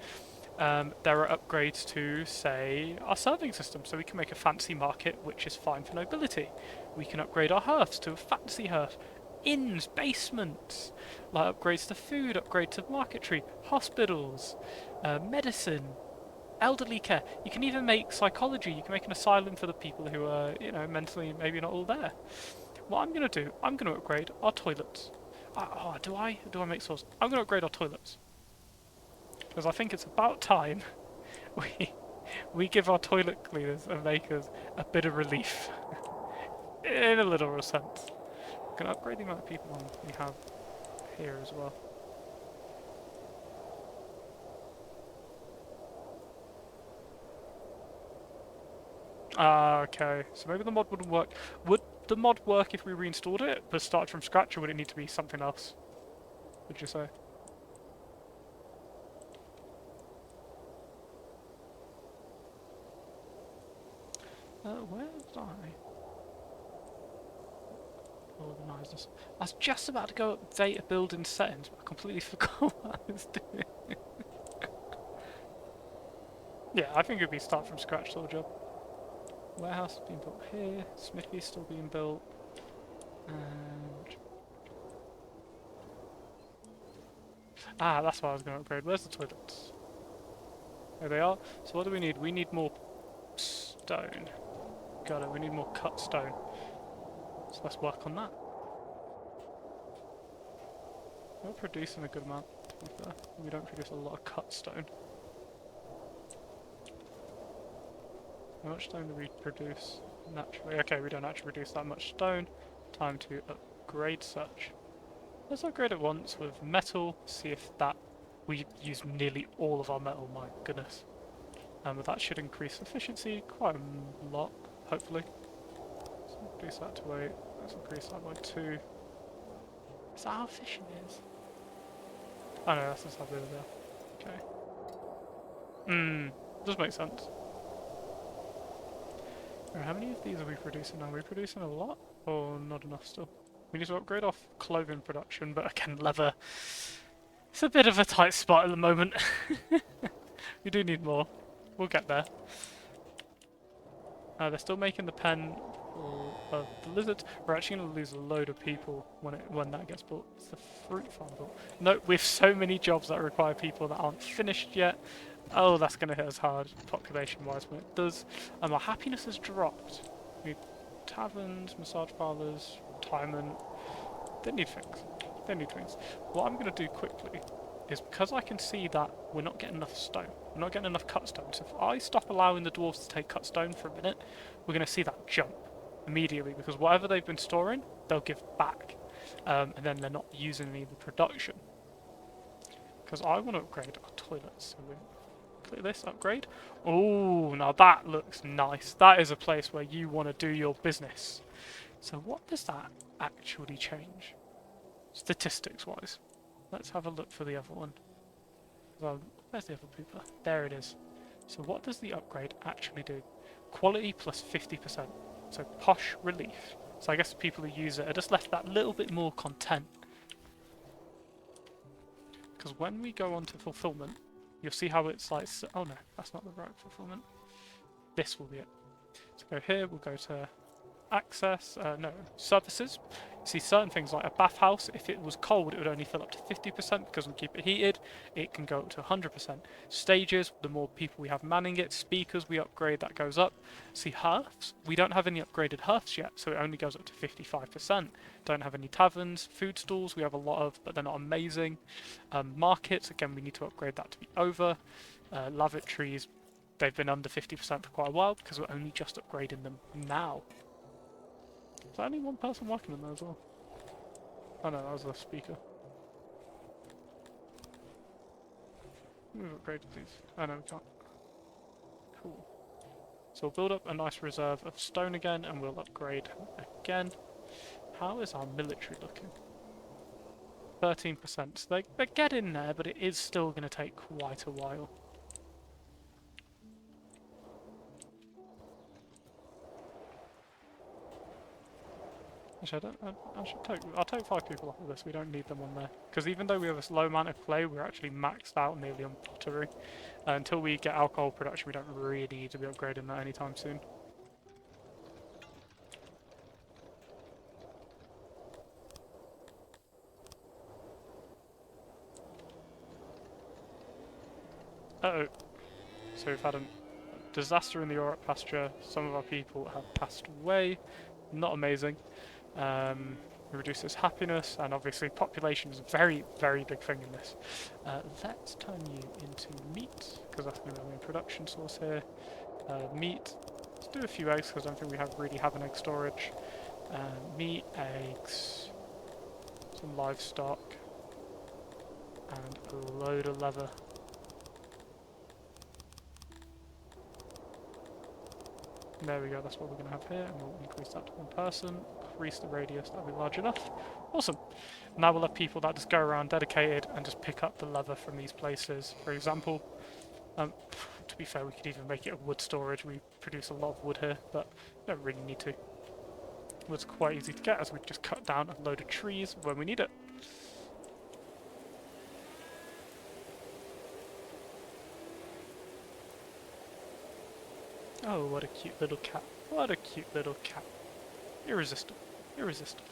A: There are upgrades to, say, our serving system, so we can make a fancy market, which is fine for nobility. We can upgrade our hearths to a fancy hearth. Inns, basements, like upgrades to food, upgrade to marketry, hospitals, medicine, elderly care. You can even make psychology. You can make an asylum for the people who are, mentally maybe not all there. What I'm going to do, I'm going to upgrade our toilets. Do I make sauce? I'm going to upgrade our toilets. Because I think it's about time we give our toilet cleaners and makers a bit of relief. In a literal sense. I'm going to upgrade the amount of people we have here as well. Okay, so maybe the mod wouldn't work. Would the mod work if we reinstalled it, but start from scratch, or would it need to be something else? Would you say? Where did I organise this? I was just about to go update a building settings, but I completely forgot what I was doing. Yeah, I think it'd be start from scratch sort of job. Warehouse being built here, smithy still being built, and that's what I was going to upgrade. Where's the toilets? There they are. So what do we need? We need more stone. Got it. We need more cut stone. So let's work on that. We're producing a good amount. We don't produce a lot of cut stone. How much stone do we produce naturally? Okay, we don't actually produce that much stone. Time to upgrade such. Let's upgrade it once with metal, see if that... We use nearly all of our metal, my goodness. But that should increase efficiency quite a lot, hopefully. So reduce that to 8, let's increase that by 2. Is that how efficient it is? Oh no, that's just how big they are. Okay. Does make sense. How many of these are we producing now? Are we producing a lot? Or not enough still? We need to upgrade our clothing production, but again, leather. It's a bit of a tight spot at the moment. We do need more. We'll get there. They're still making the pen of the lizard. We're actually going to lose a load of people when that gets built. It's the fruit farm built. No, we have so many jobs that require people that aren't finished yet. Oh, that's going to hit us hard, population-wise, when it does. And our happiness has dropped. We need taverns, massage parlours, retirement. They need things. They need things. What I'm going to do quickly is, because I can see that we're not getting enough stone, we're not getting enough cut stone, so if I stop allowing the dwarves to take cut stone for a minute, we're going to see that jump immediately, because whatever they've been storing, they'll give back. And then they're not using any of the production. Because I want to upgrade our toilets, so we'll click this, upgrade. Oh, now that looks nice. That is a place where you want to do your business. So what does that actually change? Statistics-wise. Let's have a look for the other one. Where's the other pooper? There it is. So what does the upgrade actually do? Quality plus 50%. So posh relief. So I guess the people who use it are just left that little bit more content. because when we go on to fulfillment, you'll see how it's like, oh no, that's not the right fulfillment. This will be it. So go here, we'll go to access, no, services. See certain things like a bathhouse, if it was cold it would only fill up to 50% because we keep it heated, it can go up to 100%. Stages, the more people we have manning it, speakers we upgrade, that goes up. See hearths, we don't have any upgraded hearths yet, so it only goes up to 55%. Don't have any taverns. Food stalls we have a lot of, but they're not amazing. Markets, again we need to upgrade that to be over. Lavatories, they've been under 50% for quite a while because we're only just upgrading them now. Is there only one person working on there as well? Oh no, that was the speaker. We've upgraded these. Oh no, we can't. Cool. So we'll build up a nice reserve of stone again, and we'll upgrade again. How is our military looking? 13%. So they get in there, but it is still going to take quite a while. Actually, I'll take 5 people off of this. We don't need them on there because even though we have a low amount of clay, we're actually maxed out nearly on pottery. Until we get alcohol production, we don't really need to be upgrading that anytime soon. Uh-oh. So we've had a disaster in the Auroch pasture. Some of our people have passed away. Not amazing. It reduces happiness, and obviously population is a very, very big thing in this. Let's turn you into meat, because that's going to be our main production source here. Meat. Let's do a few eggs, because I don't think we really have an egg storage. Meat, eggs, some livestock, and a load of leather. There we go, that's what we're going to have here, and we'll increase that to 1 person, increase the radius, that'll be large enough. Awesome. Now we'll have people that just go around dedicated and just pick up the leather from these places. For example, to be fair, we could even make it a wood storage. We produce a lot of wood here, but don't really need to. Wood's quite easy to get as we just cut down a load of trees when we need it. Oh, what a cute little cat. What a cute little cat. Irresistible. Irresistible.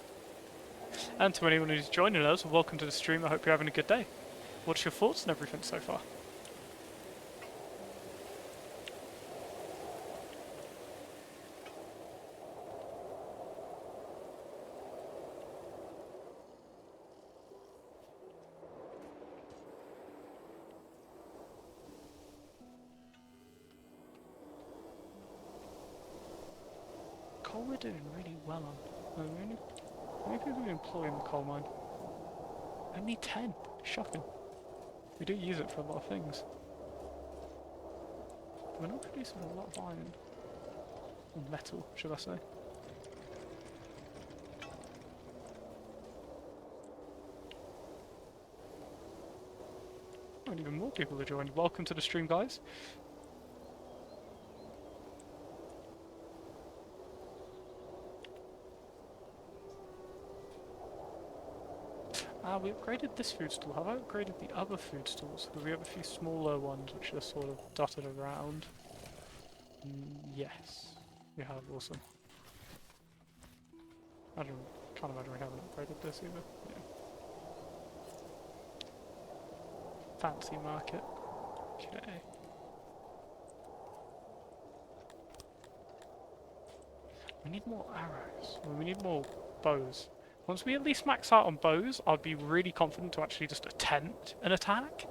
A: And to anyone who's joining us, welcome to the stream. I hope you're having a good day. What's your thoughts on everything so far? Coal we're doing really well on. How many people we employ in the coal mine? Only 10. Shocking. We do use it for a lot of things. We're not producing a lot of iron. Or metal, should I say. And even more people are joined. Welcome to the stream, guys. We upgraded this food stall. Have I upgraded the other food stalls? Because we have a few smaller ones which are sort of dotted around. Yes. We have, awesome. Can't imagine we haven't upgraded this either. Yeah. Fancy market. Okay. We need more arrows. Well, we need more bows. Once we at least max out on bows, I'd be really confident to actually just attempt an attack.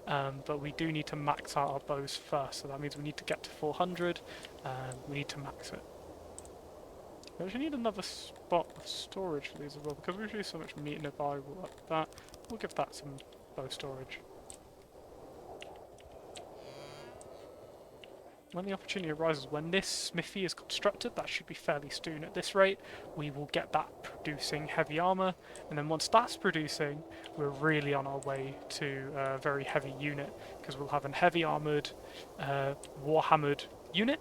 A: But we do need to max out our bows first, so that means we need to get to 400, and we need to max it. We actually need another spot of storage for these as well, because we produce so much meat nearby, we'll up that. We'll give that some bow storage. When the opportunity arises, when this smithy is constructed, that should be fairly soon at this rate, we will get that producing heavy armour, and then once that's producing, we're really on our way to a very heavy unit, because we'll have a heavy armoured, warhammered unit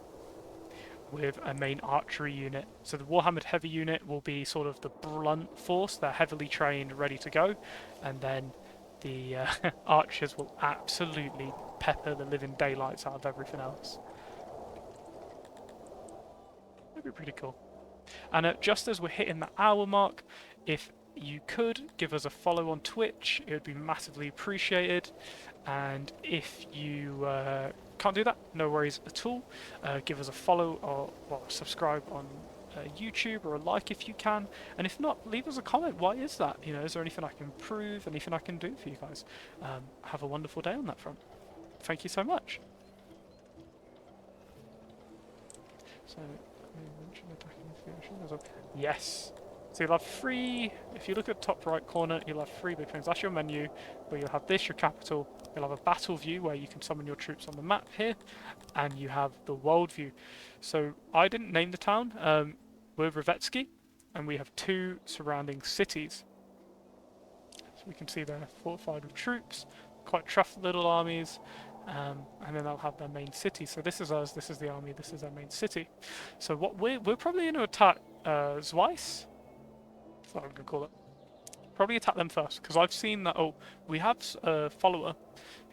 A: with a main archery unit. So the warhammered heavy unit will be sort of the blunt force, they're heavily trained, ready to go, and then the archers will absolutely pepper the living daylights out of everything else. That'd be pretty cool. And just as we're hitting the hour mark, if you could give us a follow on Twitch, it would be massively appreciated. And if you can't do that, no worries at all. Give us a follow or well, subscribe on YouTube or a like if you can. And if not, leave us a comment. Why is that? You know, is there anything I can improve? Anything I can do for you guys? Have a wonderful day on that front. Thank you so much. So, yes. So you'll have three, if you look at the top right corner, you'll have three big things. That's your menu, where you'll have this, your capital. You'll have a battle view, where you can summon your troops on the map here. And you have the world view. So I didn't name the town. We're Revetsky, and we have 2 surrounding cities. So we can see they're fortified with troops, quite truffed little armies. And then they'll have their main city. So this is us, this is the army, this is their main city. So what we're probably going to attack Zweiss. That's what I'm going to call it. Probably attack them first, because I've seen that, oh, we have a follower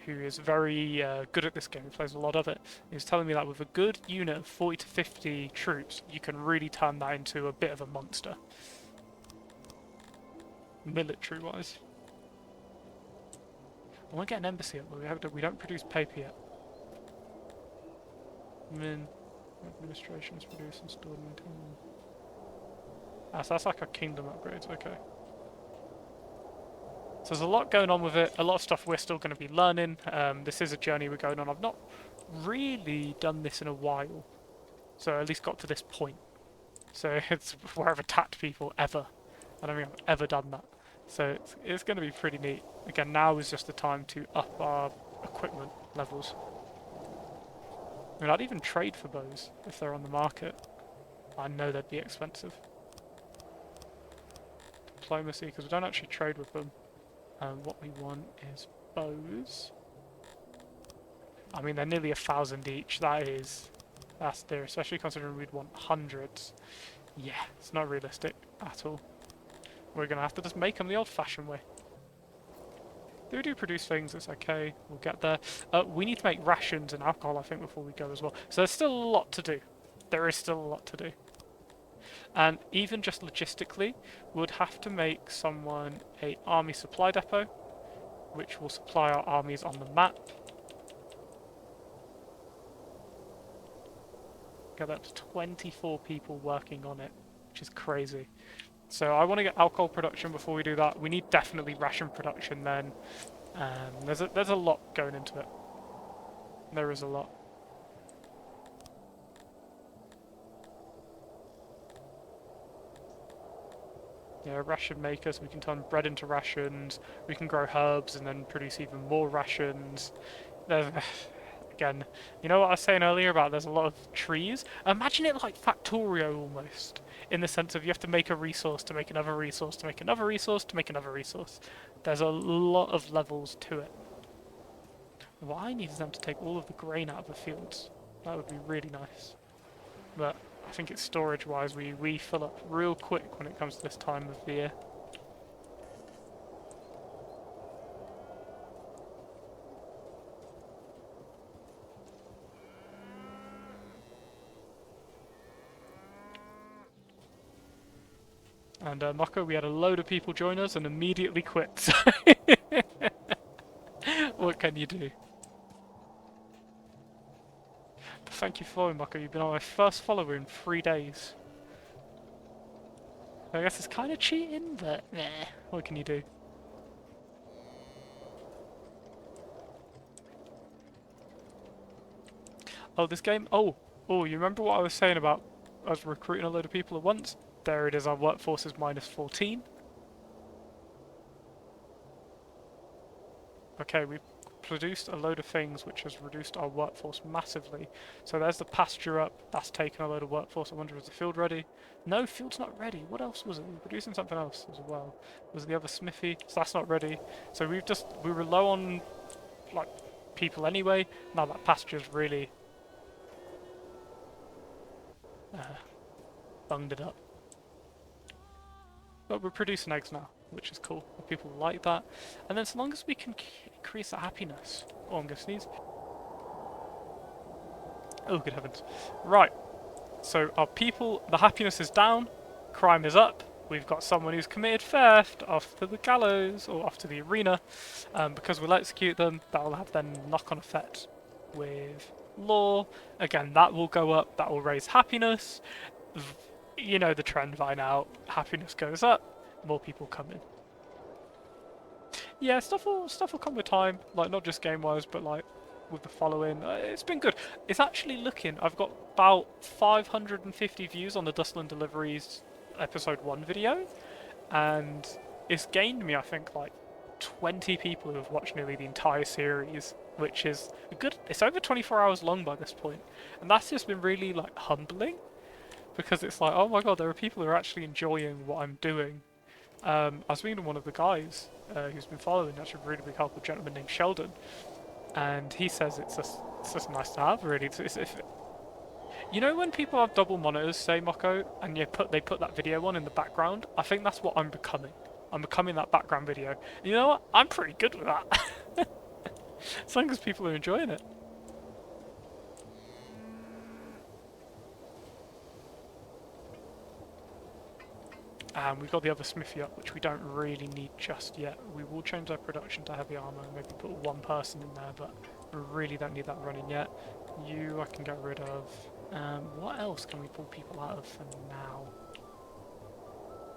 A: who is very good at this game, he plays a lot of it. He's telling me that with a good unit of 40 to 50 troops, you can really turn that into a bit of a monster. Military-wise. I want to get an embassy up, but we don't produce paper yet. Administration is produced and stored and maintained. Ah, so that's like a kingdom upgrades, okay. So there's a lot going on with it, a lot of stuff we're still going to be learning. This is a journey we're going on. I've not really done this in a while, so I at least got to this point. So it's where I've attacked people ever. I don't think I've ever done that. So it's going to be pretty neat. Again, now is just the time to up our equipment levels. I mean, I'd even trade for bows if they're on the market. I know they'd be expensive. Diplomacy, because we don't actually trade with them. What we want is bows. I mean, they're nearly 1,000 each. That's dear, especially considering we'd want hundreds. Yeah, it's not realistic at all. We're going to have to just make them the old-fashioned way. They do produce things, it's okay, we'll get there. We need to make rations and alcohol, I think, before we go as well. So there's still a lot to do. There is still a lot to do. And even just logistically, we would have to make someone an army supply depot, which will supply our armies on the map. Get up to 24 people working on it, which is crazy. So I want to get alcohol production before we do that. We need definitely ration production then. There's a lot going into it. There is a lot. Yeah, ration makers, we can turn bread into rations, we can grow herbs and then produce even more rations. Again, you know what I was saying earlier about there's a lot of trees? Imagine it like Factorio almost, in the sense of you have to make a resource to make another resource to make another resource to make another resource. There's a lot of levels to it. What I need is them to take all of the grain out of the fields. That would be really nice. But I think it's storage-wise, we fill up real quick when it comes to this time of the year. And Mako, we had a load of people join us and immediately quit. So what can you do? But thank you for following, Mako. You've been my first follower in 3 days. I guess it's kind of cheating, but nah, what can you do? Oh, this game? Oh, you remember what I was saying about us recruiting a load of people at once? There it is, our workforce is minus 14. Okay, we've produced a load of things which has reduced our workforce massively. So there's the pasture up, that's taken a load of workforce. I wonder, is the field ready? No, field's not ready. What else was it? We were producing something else as well. Was the other smithy? So that's not ready. So we were low on, like, people anyway. Now that pasture's really bunged it up. But we're producing eggs now, which is cool. People like that. And then so long as we can increase that happiness... Oh, I'm going to sneeze. Oh, good heavens. Right. So our people, the happiness is down, crime is up. We've got someone who's committed theft off to the gallows or off to the arena. Because we'll execute them, that will have then knock-on effect with law. Again, that will go up, that will raise happiness. You know the trend by now. Happiness goes up, more people come in. Yeah, stuff will come with time. Like not just game-wise, but like with the following. It's been good. It's actually looking. I've got about 550 views on the Dustland Deliveries episode 1 video, and it's gained me, I think, like 20 people who have watched nearly the entire series, which is a good. It's over 24 hours long by this point, and that's just been really like humbling, because it's like, oh my god, there are people who are actually enjoying what I'm doing. I was speaking to one of the guys who's been following, actually a really big help, a gentleman named Sheldon, and he says it's just nice to have, really. You know when people have double monitors, say Moko, and they put that video on in the background? I think that's what I'm becoming. I'm becoming that background video. And you know what? I'm pretty good with that. As long as people are enjoying it. And we've got the other smithy up, which we don't really need just yet. We will change our production to heavy armor and maybe put one person in there, but we really don't need that running yet. You I can get rid of. What else can we pull people out of for now?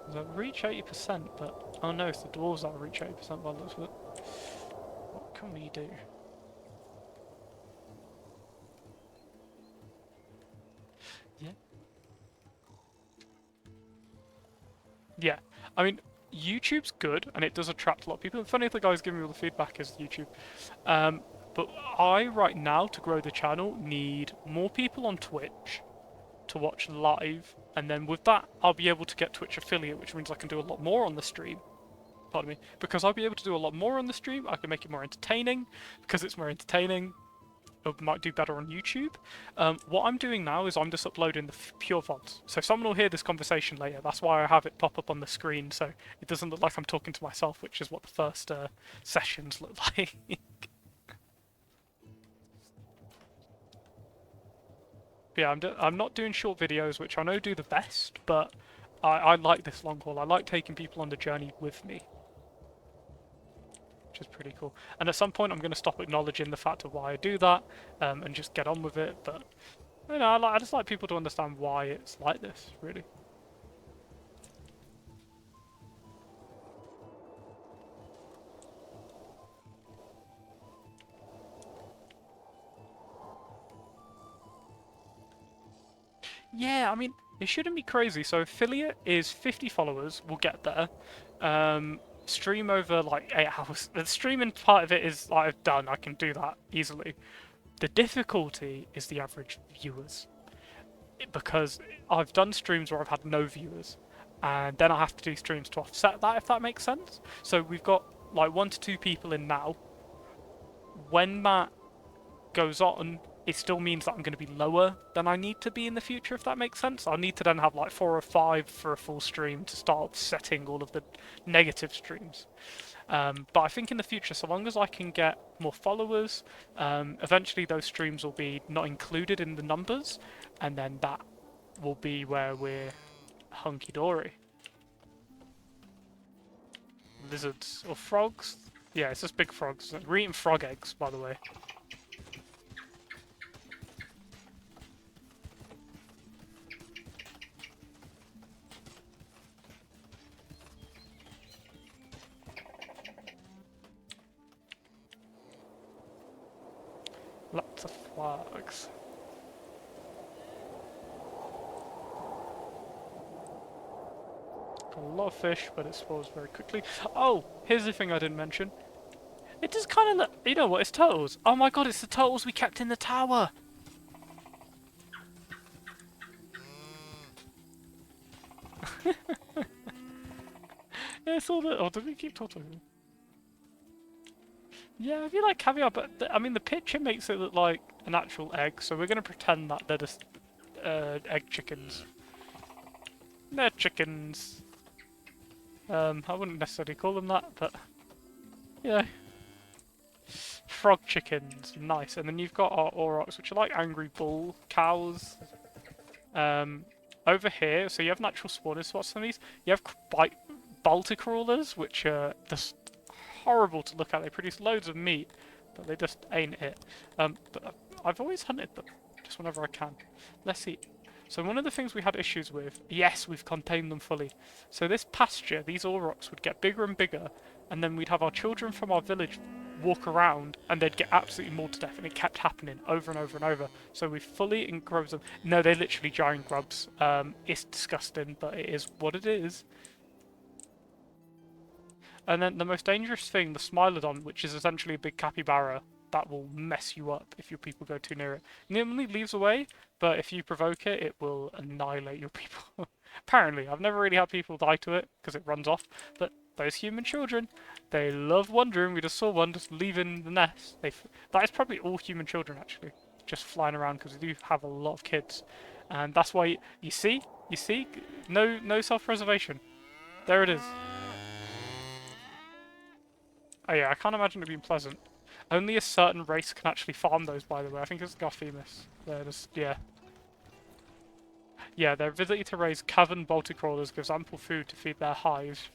A: Does that reach 80%? But oh no, it's the dwarves that reach 80% by the looks of it. What can we do? Yeah. Yeah, I mean, YouTube's good, and it does attract a lot of people. Funny if the guys giving me all the feedback is YouTube. But I, right now, to grow the channel, need more people on Twitch to watch live, and then with that, I'll be able to get Twitch affiliate, which means I can do a lot more on the stream. Pardon me. Because I'll be able to do a lot more on the stream, I can make it more entertaining. Because it's more entertaining, it might do better on YouTube. What I'm doing now is I'm just uploading the pure VODs. So someone will hear this conversation later. That's why I have it pop up on the screen, so it doesn't look like I'm talking to myself, which is what the first sessions look like. Yeah, I'm not doing short videos, which I know do the best, but I like this long haul. I like taking people on the journey with me, which is pretty cool. And at some point, I'm going to stop acknowledging the fact of why I do that, and just get on with it. But you know, I just like people to understand why it's like this, really. Yeah, I mean, it shouldn't be crazy. So affiliate is 50 followers. We'll get there. Stream over like 8 hours. The streaming part of it is like I've done. I can do that easily. The difficulty is the average viewers, because I've done streams where I've had no viewers, and then I have to do streams to offset that, if that makes sense. So we've got like 1 to 2 people in now. When that goes on, it still means that I'm going to be lower than I need to be in the future, if that makes sense. I'll need to then have like 4 or 5 for a full stream to start offsetting all of the negative streams. But I think in the future, so long as I can get more followers, eventually those streams will be not included in the numbers, and then that will be where we're hunky-dory. Lizards or frogs? Yeah, it's just big frogs. We're eating frog eggs, by the way. Lots of flags. Got a lot of fish, but it spawns very quickly. Oh, here's the thing I didn't mention. It does kind of look... You know what? It's turtles. Oh my god, it's the turtles we kept in the tower. Yeah, it's all the... Oh, did we keep talking? Yeah, I feel like caviar, but I mean the picture makes it look like an actual egg, so we're gonna pretend that they're just egg chickens. They're chickens. I wouldn't necessarily call them that, but you know, frog chickens, nice. And then you've got our aurochs, which are like angry bull cows. Um, Over here, so you have natural spawning spots on these. You have balticrawlers, which are just horrible to look at. They produce loads of meat, but they just ain't it. But I've always hunted them, just whenever I can. Let's see. So one of the things we had issues with, yes, we've contained them fully. So this pasture, these aurochs would get bigger and bigger, and then we'd have our children from our village walk around, and they'd get absolutely mauled to death, and it kept happening over and over and over. So we fully engrossed them. No, they're literally giant grubs. It's disgusting, but it is what it is. And then the most dangerous thing, the Smilodon, which is essentially a big capybara that will mess you up if your people go too near it. It normally leaves away, but if you provoke it, it will annihilate your people. Apparently, I've never really had people die to it because it runs off, but those human children, they love wandering. We just saw one just leaving the nest. That is probably all human children actually, just flying around because we do have a lot of kids, and that's why you see, no self-preservation. There it is. Oh yeah, I can't imagine it being pleasant. Only a certain race can actually farm those, by the way. I think it's Garthemis. They're just, yeah. Yeah, their ability to raise cavern balticrawlers gives ample food to feed their hive.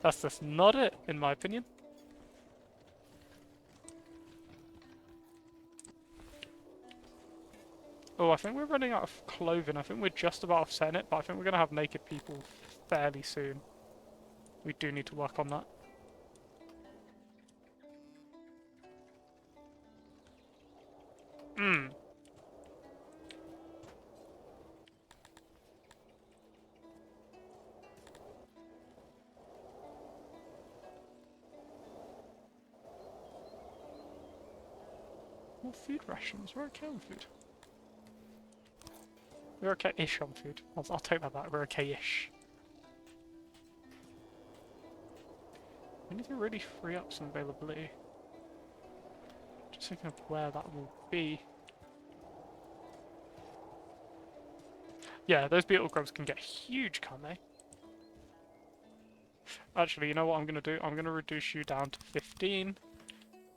A: That's just not it, in my opinion. Oh, I think we're running out of clothing. I think we're just about offsetting it, but I think we're going to have naked people fairly soon. We do need to work on that. Hmm. More food rations. We're okay on food. We're okay-ish on food. I'll take that back. We're okay-ish. We need to really free up some availability. Just thinking of where that will be. Yeah, those beetle grubs can get huge, can't they? Actually, you know what I'm going to do? I'm going to reduce you down to 15.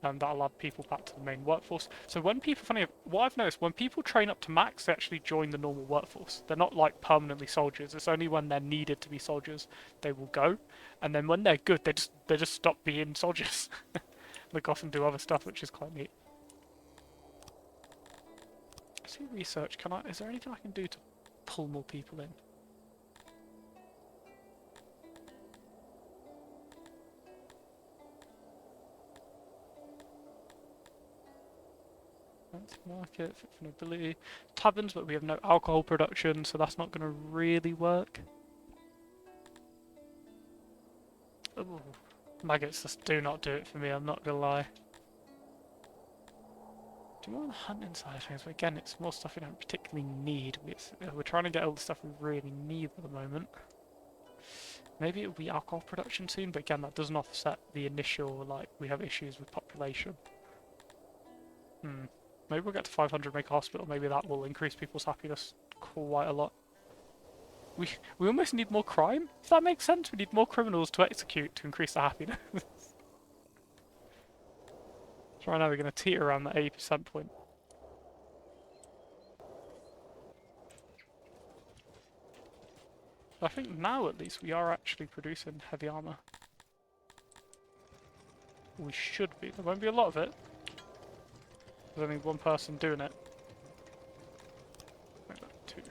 A: And that'll add people back to the main workforce. So when people, what I've noticed, when people train up to max, they actually join the normal workforce. They're not like permanently soldiers. It's only when they're needed to be soldiers they will go, and then when they're good, they just stop being soldiers. They go off and do other stuff, which is quite neat. Let's see research. Is there anything I can do to pull more people in? Market, fit for nobility. Taverns, but we have no alcohol production, so that's not going to really work. Ooh, maggots just do not do it for me, I'm not going to lie. Do you want the hunting side of things? But again, it's more stuff we don't particularly need. We're trying to get all the stuff we really need at the moment. Maybe it'll be alcohol production soon, but again, that doesn't offset the initial, like, we have issues with population. Maybe we'll get to 500, make a hospital, maybe that will increase people's happiness quite a lot. We almost need more crime, if that makes sense. We need more criminals to execute to increase their happiness. So right now we're going to teeter around that 80% point. I think now at least we are actually producing heavy armour. We should be. There won't be a lot of it. There's only one person doing it. Maybe two.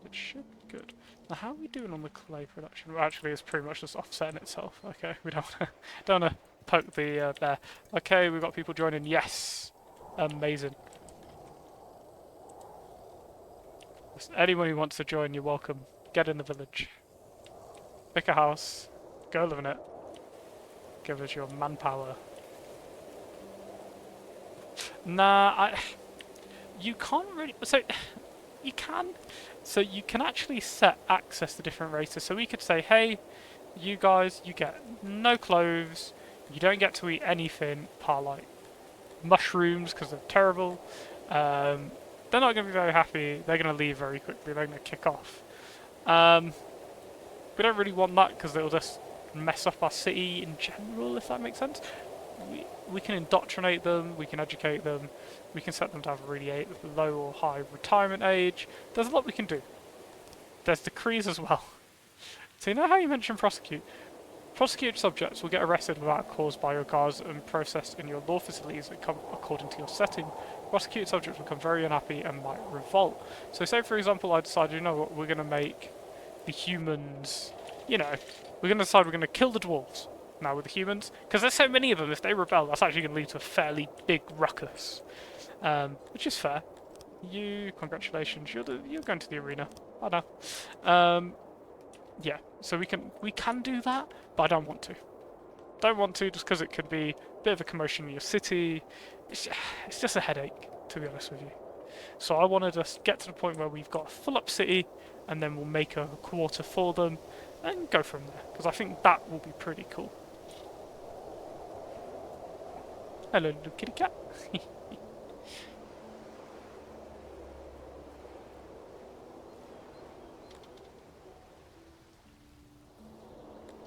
A: It should be good. Now how are we doing on the clay production? Well, actually it's pretty much just offsetting itself. Okay, we don't wanna poke the bear. Okay, we've got people joining. Yes! Amazing. Anyone who wants to join, you're welcome. Get in the village. Pick a house. Go live in it. Give us your manpower. Nah, you can't really... So, you can. So you can actually set access to different races. So we could say, hey, you guys, you get no clothes. You don't get to eat anything, apart like mushrooms, because they're terrible. They're not going to be very happy. They're going to leave very quickly. They're going to kick off. We don't really want that because it'll just mess up our city in general, if that makes sense. We can indoctrinate them, we can educate them, we can set them to have a really low or high retirement age. There's a lot we can do. There's decrees as well. So you know how you mentioned prosecute? Prosecuted subjects will get arrested without cause by your guards and processed in your law facilities that come according to your setting. Prosecuted subjects will become very unhappy and might revolt. So say for example I decide, you know what, we're going to make the humans, you know, we're going to decide we're going to kill the dwarves now with the humans, because there's so many of them, if they rebel that's actually going to lead to a fairly big ruckus, which is fair. You, congratulations, you're going to the arena. I know. Yeah, so we can do that, but I don't want to. Don't want to just because it could be a bit of a commotion in your city. It's just a headache, to be honest with you. So I want to just get to the point where we've got a full up city, and then we'll make a quarter for them, and go from there. Because I think that will be pretty cool. Hello, little kitty cat.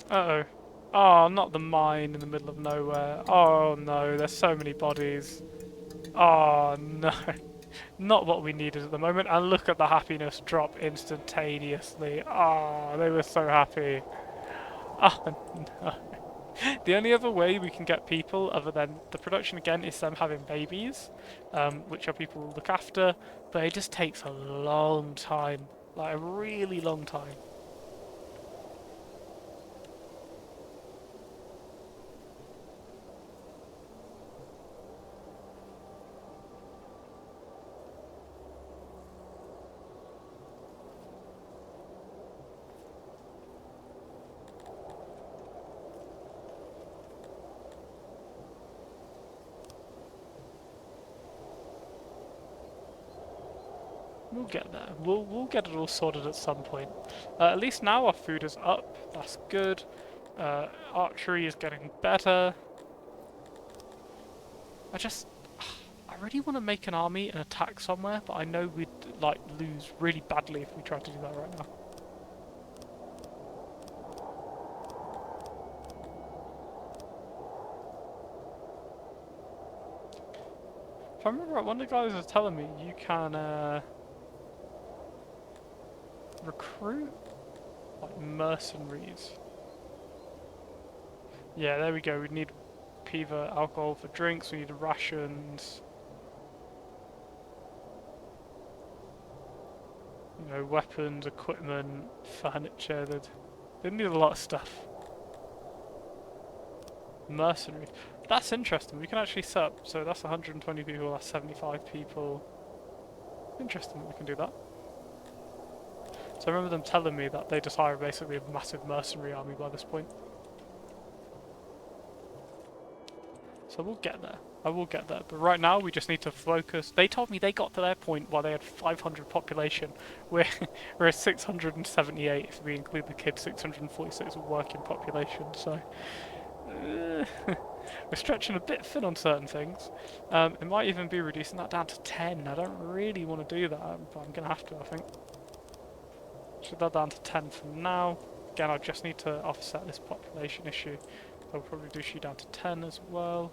A: Uh-oh. Oh, not the mine in the middle of nowhere. Oh no, there's so many bodies. Oh no. Not what we needed at the moment. And look at the happiness drop instantaneously. Oh, they were so happy. Oh no. The only other way we can get people, other than the production again, is them having babies, which are people who look after, but it just takes a long time. Like a really long time. We'll get there. We'll get it all sorted at some point. At least now our food is up. That's good. Archery is getting better. I really want to make an army and attack somewhere, but I know we'd like lose really badly if we tried to do that right now. If I remember right, one of the guys was telling me you can recruit like mercenaries. Yeah, there we go. We need Piva alcohol for drinks. We need rations. You know, weapons, equipment, furniture. They need a lot of stuff. Mercenaries. That's interesting. We can actually set up. So that's 120 people. That's 75 people. Interesting that we can do that. So I remember them telling me that they just hire basically a massive mercenary army by this point. So we'll get there. I will get there. But right now we just need to focus. They told me they got to their point while they had 500 population. We're at 678 if we include the kids, 646 working population. So we're stretching a bit thin on certain things. It might even be reducing that down to 10. I don't really want to do that, but I'm going to have to, I think. So that down to 10 for now. Again, I just need to offset this population issue. I'll probably reduce you down to 10 as well.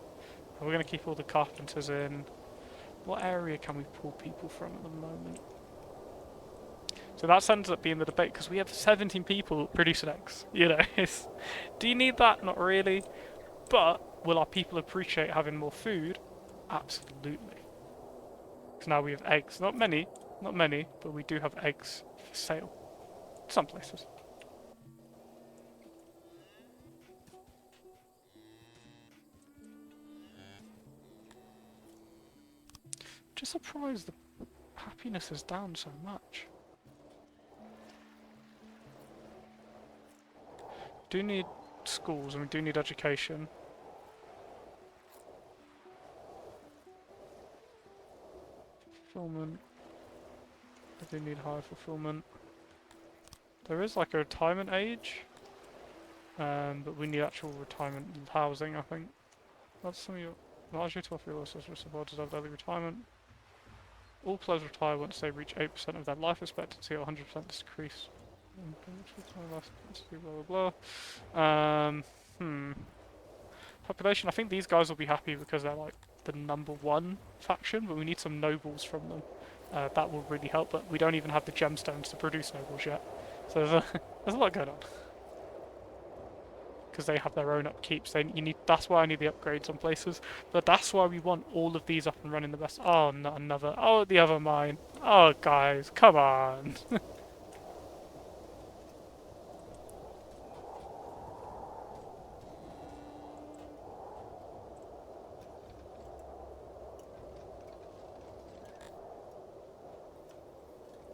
A: And we're going to keep all the carpenters in. What area can we pull people from at the moment? So that ends up being the debate, because we have 17 people producing eggs. You know, do you need that? Not really. But will our people appreciate having more food? Absolutely. Because now we have eggs. Not many, but we do have eggs for sale. Some places. Just surprised the happiness is down so much. Do need schools and we do need education. Fulfillment. I do need higher fulfillment. There is like a retirement age, but we need actual retirement housing, I think. That's something you allows you to offer your social supporters of early retirement. All players retire once they reach 8% of their life expectancy or 100% decrease Blah blah blah. Population. I think these guys will be happy because they're like the #1 faction, but we need some nobles from them. That will really help, but we don't even have the gemstones to produce nobles yet. So there's a lot going on. Because they have their own upkeeps. That's why I need the upgrades on places. But that's why we want all of these up and running the best. Oh, not another. Oh, the other mine. Oh, guys, come on.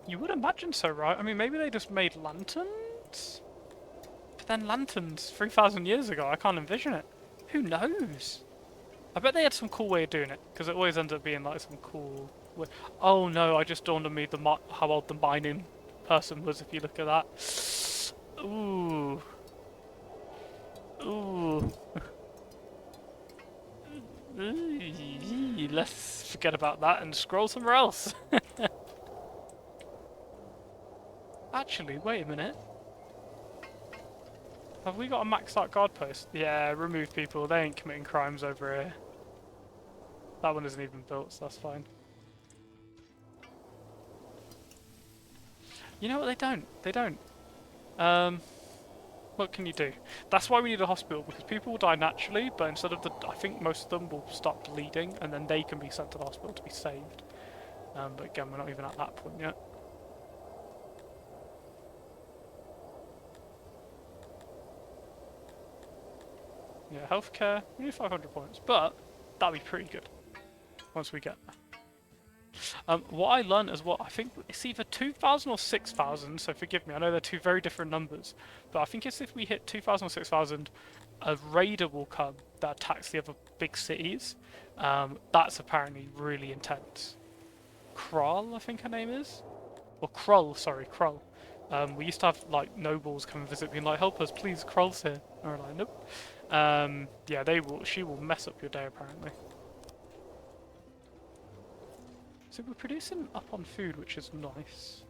A: You would imagine so, right? I mean, maybe they just made lanterns? But then lanterns 3,000 years ago, I can't envision it. Who knows? I bet they had some cool way of doing it, because it always ends up being like some cool way. Oh no, I just dawned on me how old the mining person was if you look at that. Ooh. Ooh. Let's forget about that and scroll somewhere else. Actually, wait a minute. Have we got a maxed out guard post? Yeah, remove people. They ain't committing crimes over here. That one isn't even built, so that's fine. You know what? They don't. They don't. What can you do? That's why we need a hospital, because people will die naturally, but instead of I think most of them will start bleeding, and then they can be sent to the hospital to be saved. But again, we're not even at that point yet. Yeah, healthcare, we need 500 points, but that'll be pretty good once we get there. What I learned as well, I think it's either 2,000 or 6,000, so forgive me, I know they're two very different numbers, but I think it's if we hit 2,000 or 6,000, a raider will come that attacks the other big cities. That's apparently really intense. Krull, I think her name is? Or Krull, sorry, Krull. We used to have like nobles come and visit, being like, "Help us, please, Krull's here." And we're like, "Nope." Yeah, she will mess up your day apparently. So we're producing up on food, which is nice.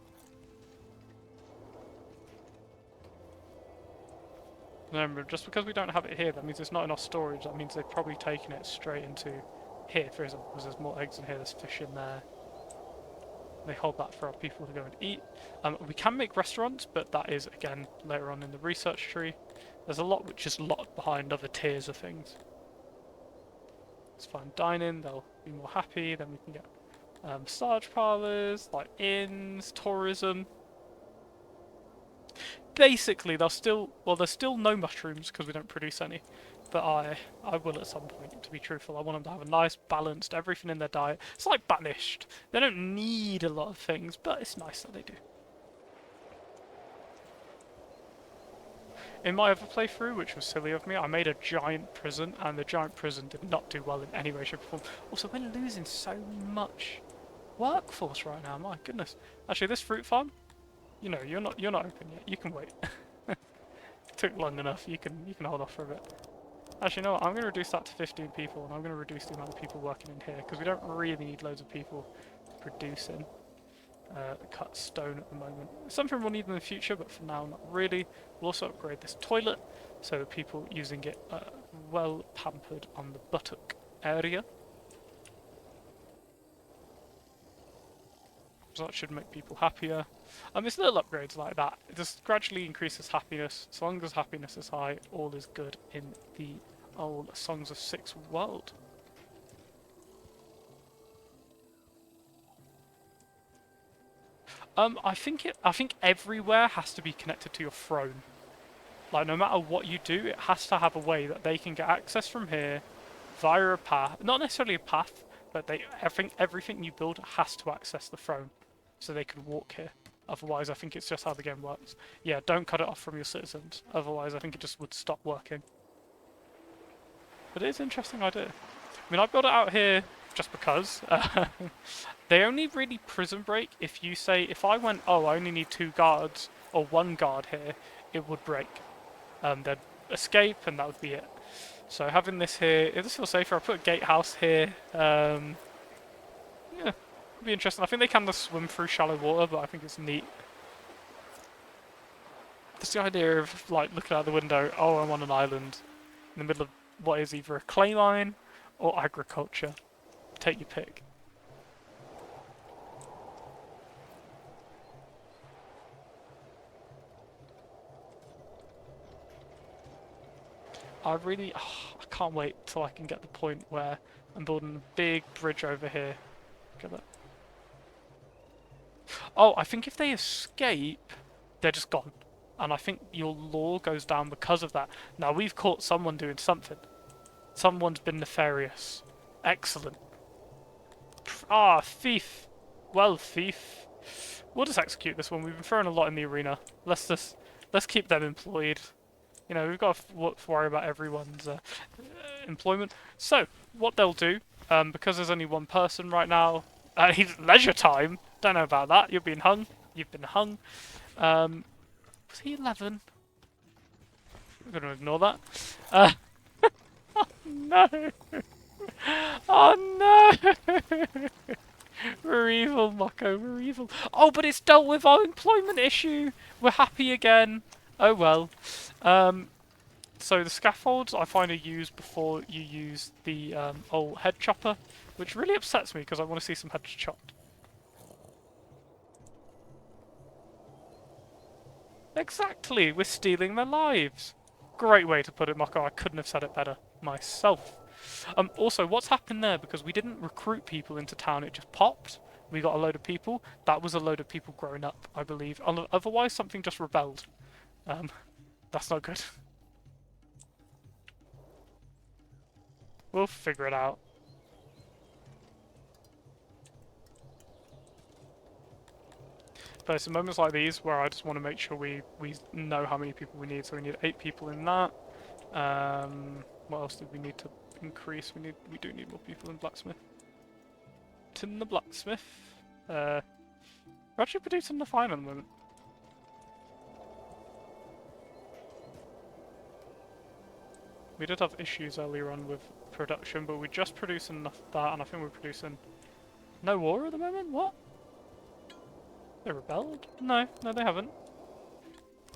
A: Remember, just because we don't have it here, that means it's not enough storage. That means they've probably taken it straight into here, for example, because there's more eggs in here, there's fish in there. They hold that for our people to go and eat. We can make restaurants, but that is, again, later on in the research tree. There's a lot which is locked behind other tiers of things. Let's find dining, they'll be more happy, then we can get massage parlours, like inns, tourism. Basically, there's still no mushrooms because we don't produce any, but I will at some point, to be truthful. I want them to have a nice, balanced, everything in their diet. It's like Banished. They don't need a lot of things, but it's nice that they do. In my other playthrough, which was silly of me, I made a giant prison, and the giant prison did not do well in any way, shape, or form. Also, we're losing so much workforce right now. My goodness. Actually, this fruit farm, you know, you're not open yet. You can wait. It took long enough. You can hold off for a bit. Actually, you know what? I'm going to reduce that to 15 people, and I'm going to reduce the amount of people working in here because we don't really need loads of people producing. Cut stone at the moment. Something we'll need in the future, but for now, not really. We'll also upgrade this toilet so that people using it are well pampered on the buttock area. So that should make people happier. It's little upgrades like that. It just gradually increases happiness. As long as happiness is high, all is good in the old Songs of Six world. I think everywhere has to be connected to your throne. Like, no matter what you do, it has to have a way that they can get access from here via a path. Not necessarily a path, but I think everything you build has to access the throne, so they can walk here. Otherwise, I think it's just how the game works. Yeah, don't cut it off from your citizens. Otherwise, I think it just would stop working. But it is an interesting idea. I mean, I built it out here just because. They only really prison break if you say, if I went, oh, I only need 2 guards, or 1 guard here, it would break. They'd escape, and that would be it. So having this here, it just feels safer. I put a gatehouse here. Yeah, it'd be interesting. I think they can just swim through shallow water, but I think it's neat. Just the idea of like looking out the window, oh, I'm on an island in the middle of what is either a clay mine or agriculture. Take your pick. I can't wait till I can get the point where I'm building a big bridge over here. Get that? Oh, I think if they escape, they're just gone. And I think your law goes down because of that. Now, we've caught someone doing something. Someone's been nefarious. Excellent. Ah, thief. Well, thief. We'll just execute this one. We've been throwing a lot in the arena. Let's keep them employed. You know, we've got to worry about everyone's employment. So, what they'll do, because there's only one person right now, he's leisure time. Don't know about that. You're being hung. You've been hung. Was he 11? We're going to ignore that. Oh no! Oh no! We're evil, Mako. We're evil. Oh, but it's dealt with our employment issue. We're happy again. Oh well. So the scaffolds I find are used before you use the old head chopper, which really upsets me because I want to see some heads chopped. Exactly, we're stealing their lives. Great way to put it, Mako. I couldn't have said it better myself. Also, what's happened there? Because we didn't recruit people into town, it just popped. We got a load of people. That was a load of people growing up, I believe. Otherwise, something just rebelled. That's not good. We'll figure it out. But it's moments like these where I just want to make sure we know how many people we need. So we need 8 people in that. What else do we need to increase? We do need more people in blacksmith. In the blacksmith. We're actually producing the fine at the moment. We did have issues earlier on with production, but we're just producing enough of that, and I think we're producing no war at the moment. What? They rebelled? No, they haven't.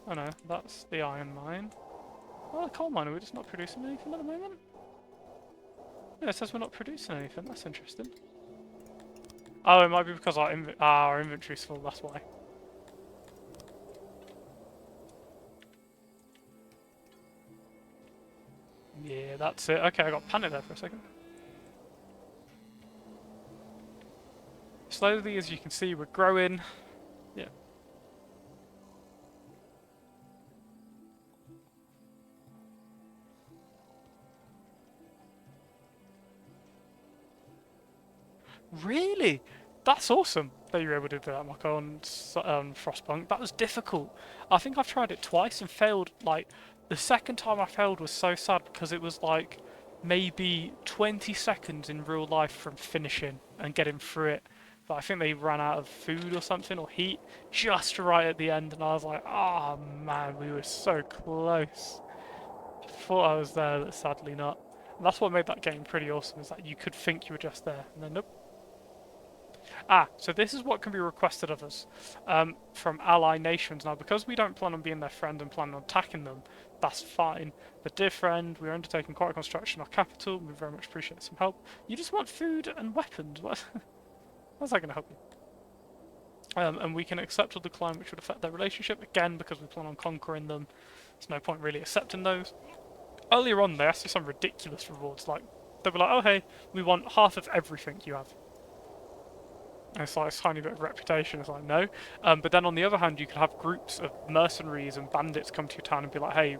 A: Oh no, that's the iron mine. Oh, the coal mine, are we just not producing anything at the moment? Yeah, it says we're not producing anything, that's interesting. Oh, it might be because our inventory's full, that's why. Yeah, that's it. Okay, I got panicked there for a second. Slowly, as you can see, we're growing. Yeah. Really? That's awesome that you were able to do that, Mako, on Frostpunk. That was difficult. I think I've tried it twice and failed. Like, the second time I failed was so sad because it was like maybe 20 seconds in real life from finishing and getting through it. But I think they ran out of food or something, or heat, just right at the end, and I was like, oh man, we were so close. I thought I was there, but sadly not. And that's what made that game pretty awesome, is that you could think you were just there, and then nope. So this is what can be requested of us from ally nations. Now, because we don't plan on being their friend and plan on attacking them, that's fine. But dear friend, we are undertaking quite a construction in our capital. We very much appreciate some help. You just want food and weapons. How's that going to help you? And we can accept or decline, which would affect their relationship. Again, because we plan on conquering them, there's no point really accepting those. Earlier on, they asked you some ridiculous rewards. Like, they were like, oh hey, we want half of everything you have. And it's like a tiny bit of reputation. It's like, no. But then on the other hand, you could have groups of mercenaries and bandits come to your town and be like, hey,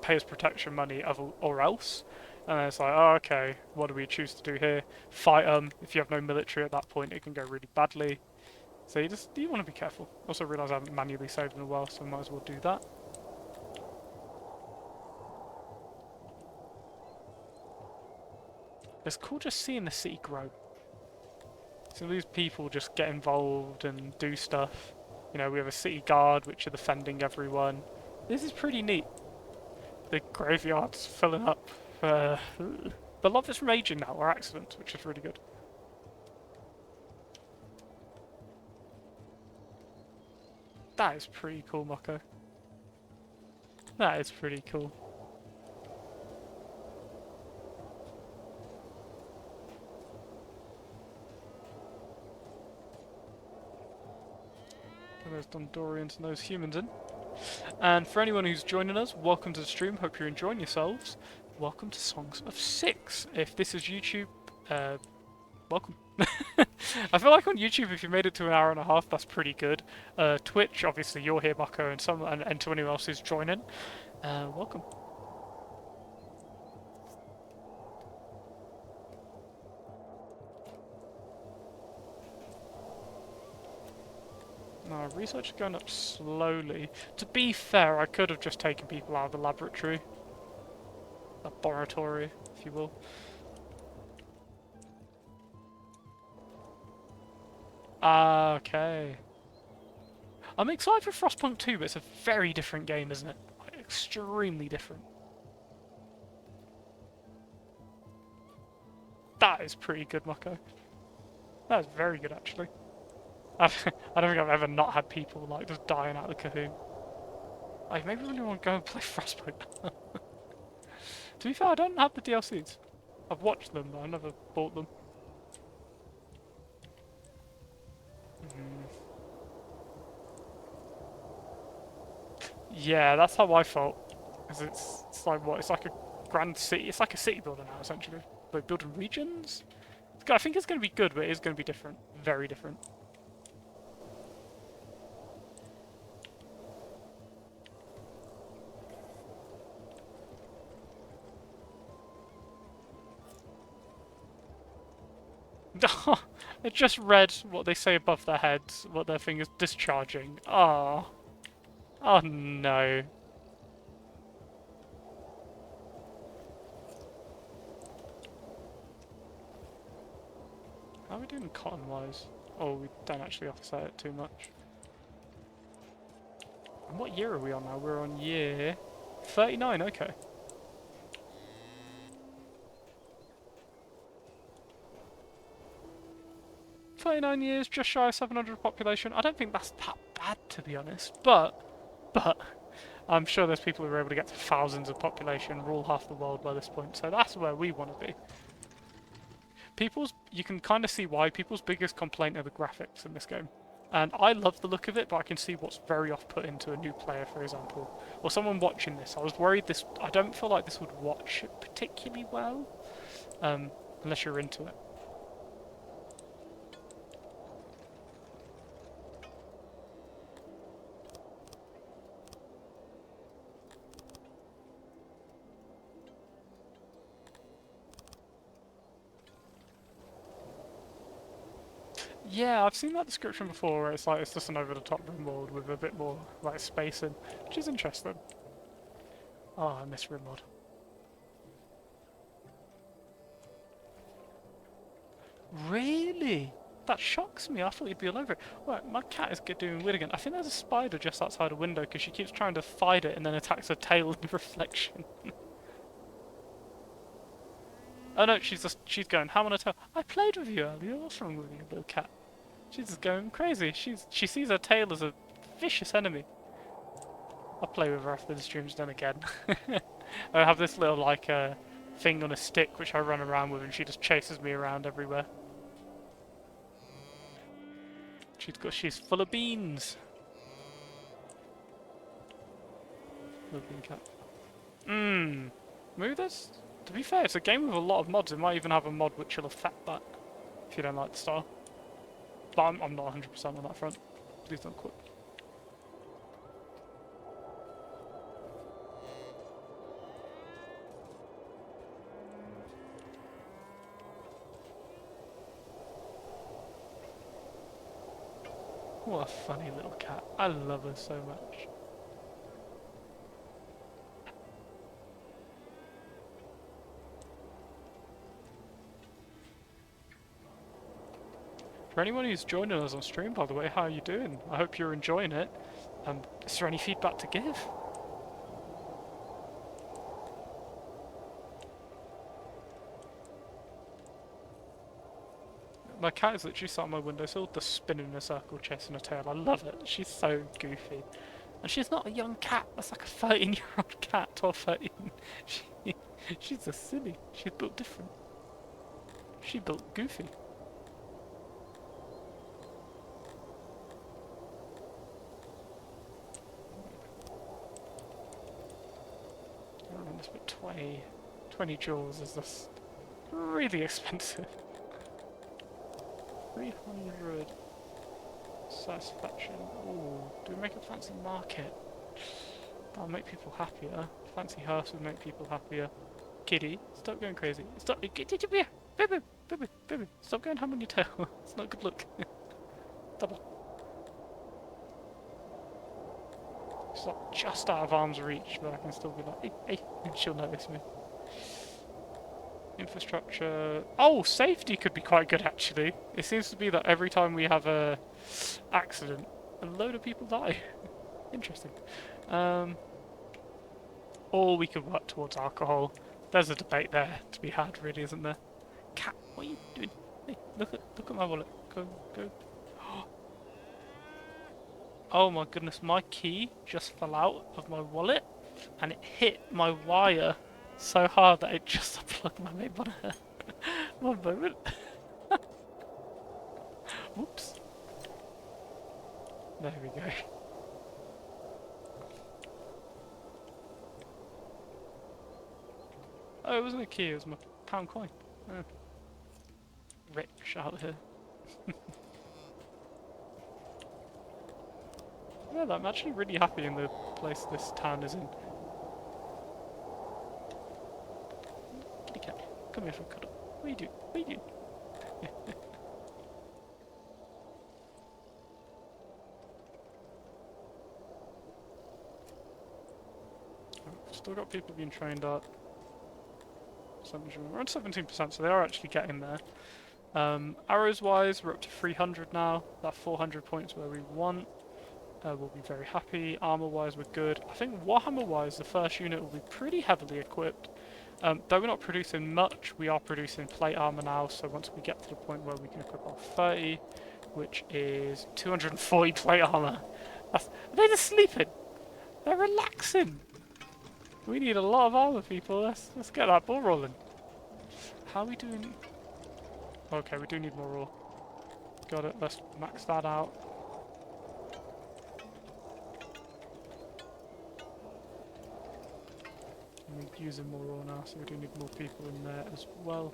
A: pay us protection money or else. And then it's like, oh, okay, what do we choose to do here? Fight them. If you have no military at that point, it can go really badly. So you want to be careful. Also realise I haven't manually saved in a while, so I might as well do that. It's cool just seeing the city grow. So these people just get involved and do stuff. You know, we have a city guard which are defending everyone. This is pretty neat. The graveyard's filling up. The lot of it's from aging now, or accidents, which is really good. That is pretty cool, Mako. That is pretty cool. Those Dondorians and those humans in. And for anyone who's joining us, welcome to the stream. Hope you're enjoying yourselves. Welcome to Songs of Six. If this is YouTube, welcome. I feel like on YouTube, if you made it to an hour and a half, that's pretty good. Twitch, obviously, you're here, Bucko, and to anyone else who's joining, welcome. No, research is going up slowly. To be fair, I could have just taken people out of the laboratory. Laboratory, if you will. Okay. I'm excited for Frostpunk 2, but it's a very different game, isn't it? Like, extremely different. That is pretty good, Mako. That is very good, actually. I don't think I've ever not had people like just dying out of the Kahoot. Like, maybe we want to go and play Frostpunk. To be fair, I don't have the DLCs. I've watched them, but I never bought them. Yeah, that's how I felt. Cause it's like what? It's like a grand city. It's like a city builder now, essentially. But building regions. I think it's going to be good, but it is going to be different. Very different. I just read what they say above their heads, what their thing is discharging. Ah. Oh no. How are we doing cotton-wise? Oh, we don't actually offset it too much. And what year are we on now? We're on year 39, okay. "39 years, just shy of 700 population." I don't think that's that bad, to be honest. But I'm sure there's people who are able to get to thousands of population, rule half the world by this point. So that's where we want to be. You can kind of see why people's biggest complaint are the graphics in this game. And I love the look of it, but I can see what's very off-putting to a new player, for example. Or someone watching this. I was worried I don't feel like this would watch particularly well, unless you're into it. Yeah, I've seen that description before where it's like it's just an over-the-top rim world with a bit more like space in, which is interesting. Oh, I miss rim mod. Really? That shocks me. I thought you'd be all over it. Right, my cat is doing weird again. I think there's a spider just outside a window because she keeps trying to fight it and then attacks her tail in reflection. Oh no, she's going ham on her tail. I played with you earlier. What's wrong with you, little cat? She's just going crazy. She sees her tail as a vicious enemy. I'll play with her after the stream's done again. I have this little like thing on a stick which I run around with, and she just chases me around everywhere. She's full of beans. Little bean cat. Maybe there's. To be fair, it's a game with a lot of mods. It might even have a mod which will affect that if you don't like the style. But I'm not 100% on that front. Please don't quit. What a funny little cat. I love her so much. For anyone who's joining us on stream, by the way, how are you doing? I hope you're enjoying it. Is there any feedback to give? My cat is literally sat on my windowsill, just spinning in a circle, chasing her tail. I love it. She's so goofy. And she's not a young cat. That's like a 13-year-old cat, 12, 13. She, she's a silly. She's built different. She built goofy. I mean, this but 20 joules is just really expensive. 300 satisfaction. Ooh, do we make a fancy market? That'll make people happier. Fancy hearse would make people happier. Kitty, stop going crazy. Stop. Baby. Stop going ham on your tail. It's not good look. Double. She's like just out of arm's reach, but I can still be like, hey, and she'll notice me. Infrastructure. Oh, safety could be quite good actually. It seems to be that every time we have a accident, a load of people die. Interesting. Or we could work towards alcohol. There's a debate there to be had, really, isn't there? Cat, what are you doing? Hey, look at my wallet. Go. Oh my goodness, my key just fell out of my wallet, and it hit my wire so hard that it just unplugged my main monitor. One moment. Whoops. There we go. Oh, it wasn't a key, it was my pound coin. Oh. Rich out here. Yeah, I'm actually really happy in the place this town is in. Kitty cat, come here for a cuddle. What are you doing? What are you doing? Still got people being trained up. We're on 17%, so they are actually getting there. Arrows wise, we're up to 300 now. That 400 points where we want. We'll be very happy. Armor wise, we're good. I think Warhammer wise, the first unit will be pretty heavily equipped. Though we're not producing much, we are producing plate armor now, so once we get to the point where we can equip our 30, which is 240 plate armor. They're just sleeping. They're relaxing. We need a lot of armor, people. Let's get that ball rolling. How are we doing? Okay, we do need more raw. Got it. Let's max that out. And we're using more raw now, so we do need more people in there as well.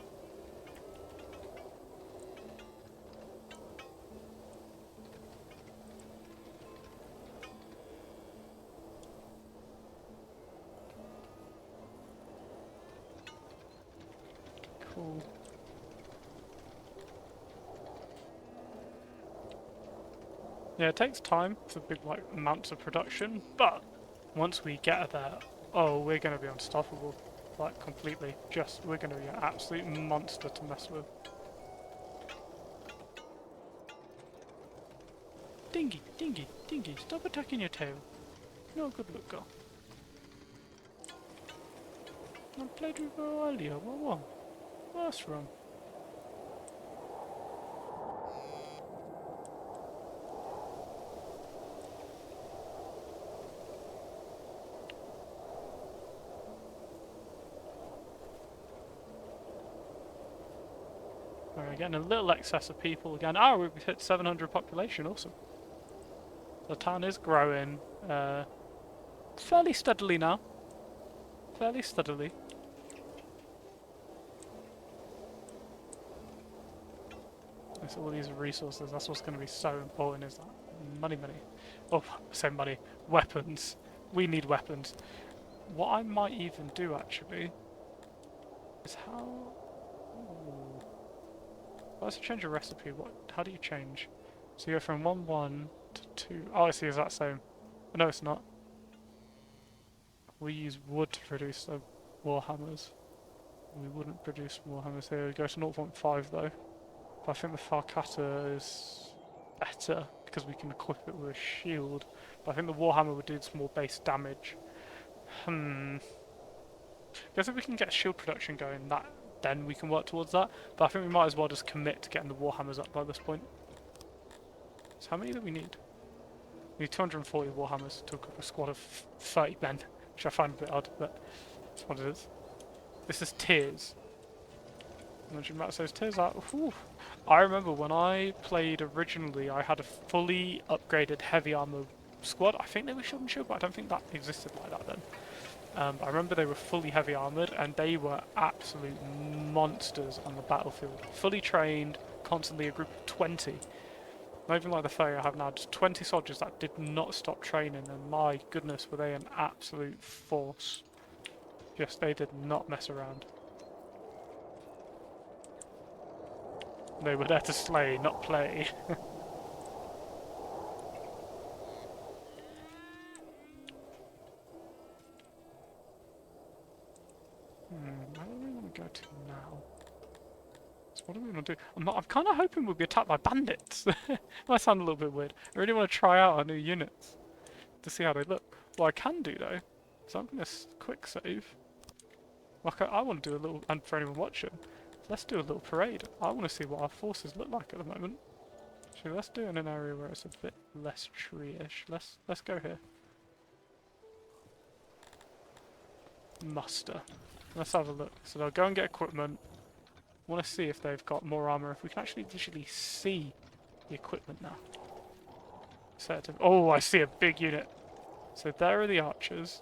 A: Cool. Yeah, it takes time for big amounts of production, but once we get there, oh, we're going to be unstoppable, like completely. We're going to be an absolute monster to mess with. Dingy, stop attacking your tail. No good look, girl. I played with her earlier. What's wrong? We're getting a little excess of people again. Oh, we've hit 700 population, awesome. The town is growing fairly steadily now. Fairly steadily. So all these resources, that's what's going to be so important, is that money. Oh, I say money. Weapons. We need weapons. What I might even do, actually, is how... Ooh. Let's change a recipe. How do you change? So you go from 1-1 to 2... Oh, I see, is that same? No, it's not. We use wood to produce the warhammers. We wouldn't produce warhammers here. We go to 0.5 though. But I think the Farcata is better because we can equip it with a shield. But I think the warhammer would do some more base damage. I guess if we can get shield production going, then we can work towards that. But I think we might as well just commit to getting the warhammers up by this point. So how many do we need? We need 240 Warhammers to equip a squad of 30 men, which I find a bit odd, but that's what it is. This is tiers. Imagine Matt says tiers are. Whew. I remember when I played originally, I had a fully upgraded heavy armor squad. I think they were shield and shield, but I don't think that existed like that then. I remember they were fully heavy armoured and they were absolute monsters on the battlefield. Fully trained, constantly a group of 20. Not even like the 30 I have now, just 20 soldiers that did not stop training, and my goodness were they an absolute force. Just, they did not mess around. They were there to slay, not play. Where do we want to go to now? So what do we want to do? I'm kind of hoping we'll be attacked by bandits. Might sound a little bit weird. I really want to try out our new units to see how they look. What I can do though, so I'm going to quick save. Like I want to do a little, and for anyone watching, let's do a little parade. I want to see what our forces look like at the moment. So let's do it in an area where it's a bit less tree-ish. Let's go here. Muster. Let's have a look. So they'll go and get equipment. Want to see if they've got more armor. If we can actually visually see the equipment now. Oh, I see a big unit. So there are the archers.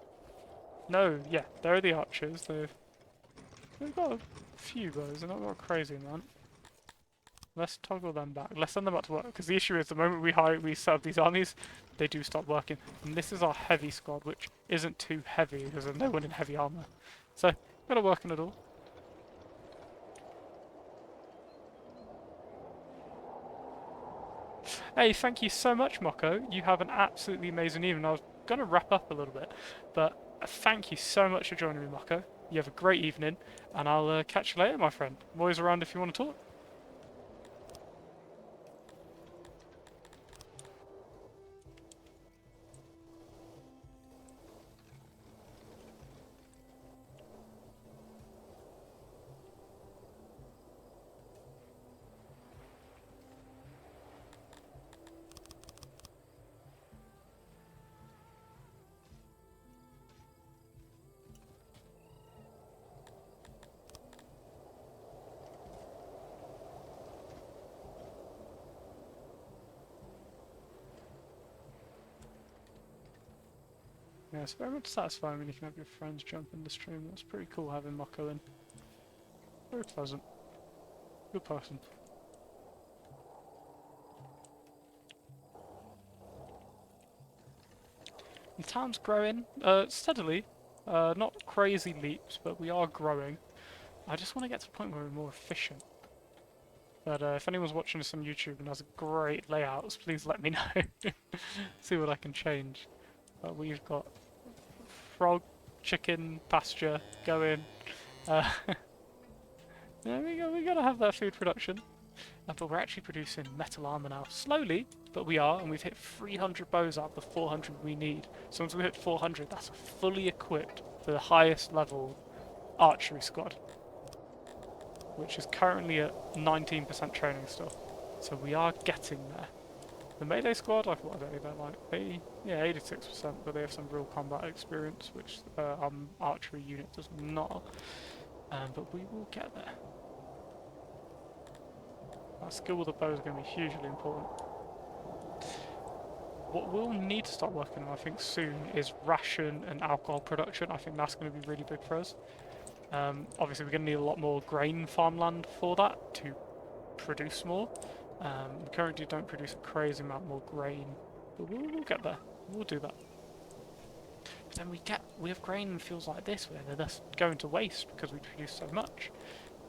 A: No, yeah, there are the archers. They've got a few bows. They're not got a crazy amount. Let's toggle them back. Let's send them out to work. Because the issue is the moment we set up these armies, they do stop working. And this is our heavy squad, which isn't too heavy because there's no one in heavy armor. So, gotta work on it all. Hey, thank you so much, Moko. You have an absolutely amazing evening. I was going to wrap up a little bit, but thank you so much for joining me, Moko. You have a great evening, and I'll catch you later, my friend. I'm always around if you want to talk. Yeah, it's very much satisfying when you can have your friends jump in the stream. That's pretty cool having Moko in. Very pleasant. Good person. The town's growing steadily. Not crazy leaps, but we are growing. I just want to get to a point where we're more efficient. But if anyone's watching this on YouTube and has great layouts, please let me know. See what I can change. But we've got frog, chicken, pasture going. Yeah, we gotta have that food production. But we're actually producing metal armor now. Slowly, but we are, and we've hit 300 bows out of the 400 we need. So once we hit 400, that's a fully equipped for the highest level archery squad, which is currently at 19% training still. So we are getting there. The melee squad, I thought they're like 80, yeah, 86%, but they have some real combat experience, which archery unit does not. But we will get there. That skill with the bow is going to be hugely important. What we'll need to start working on, I think, soon is ration and alcohol production. I think that's going to be really big for us. Obviously, we're going to need a lot more grain farmland for that to produce more. We currently don't produce a crazy amount more grain, but we'll get there. We'll do that. But then we have grain in fields like this where they're just going to waste because we produce so much.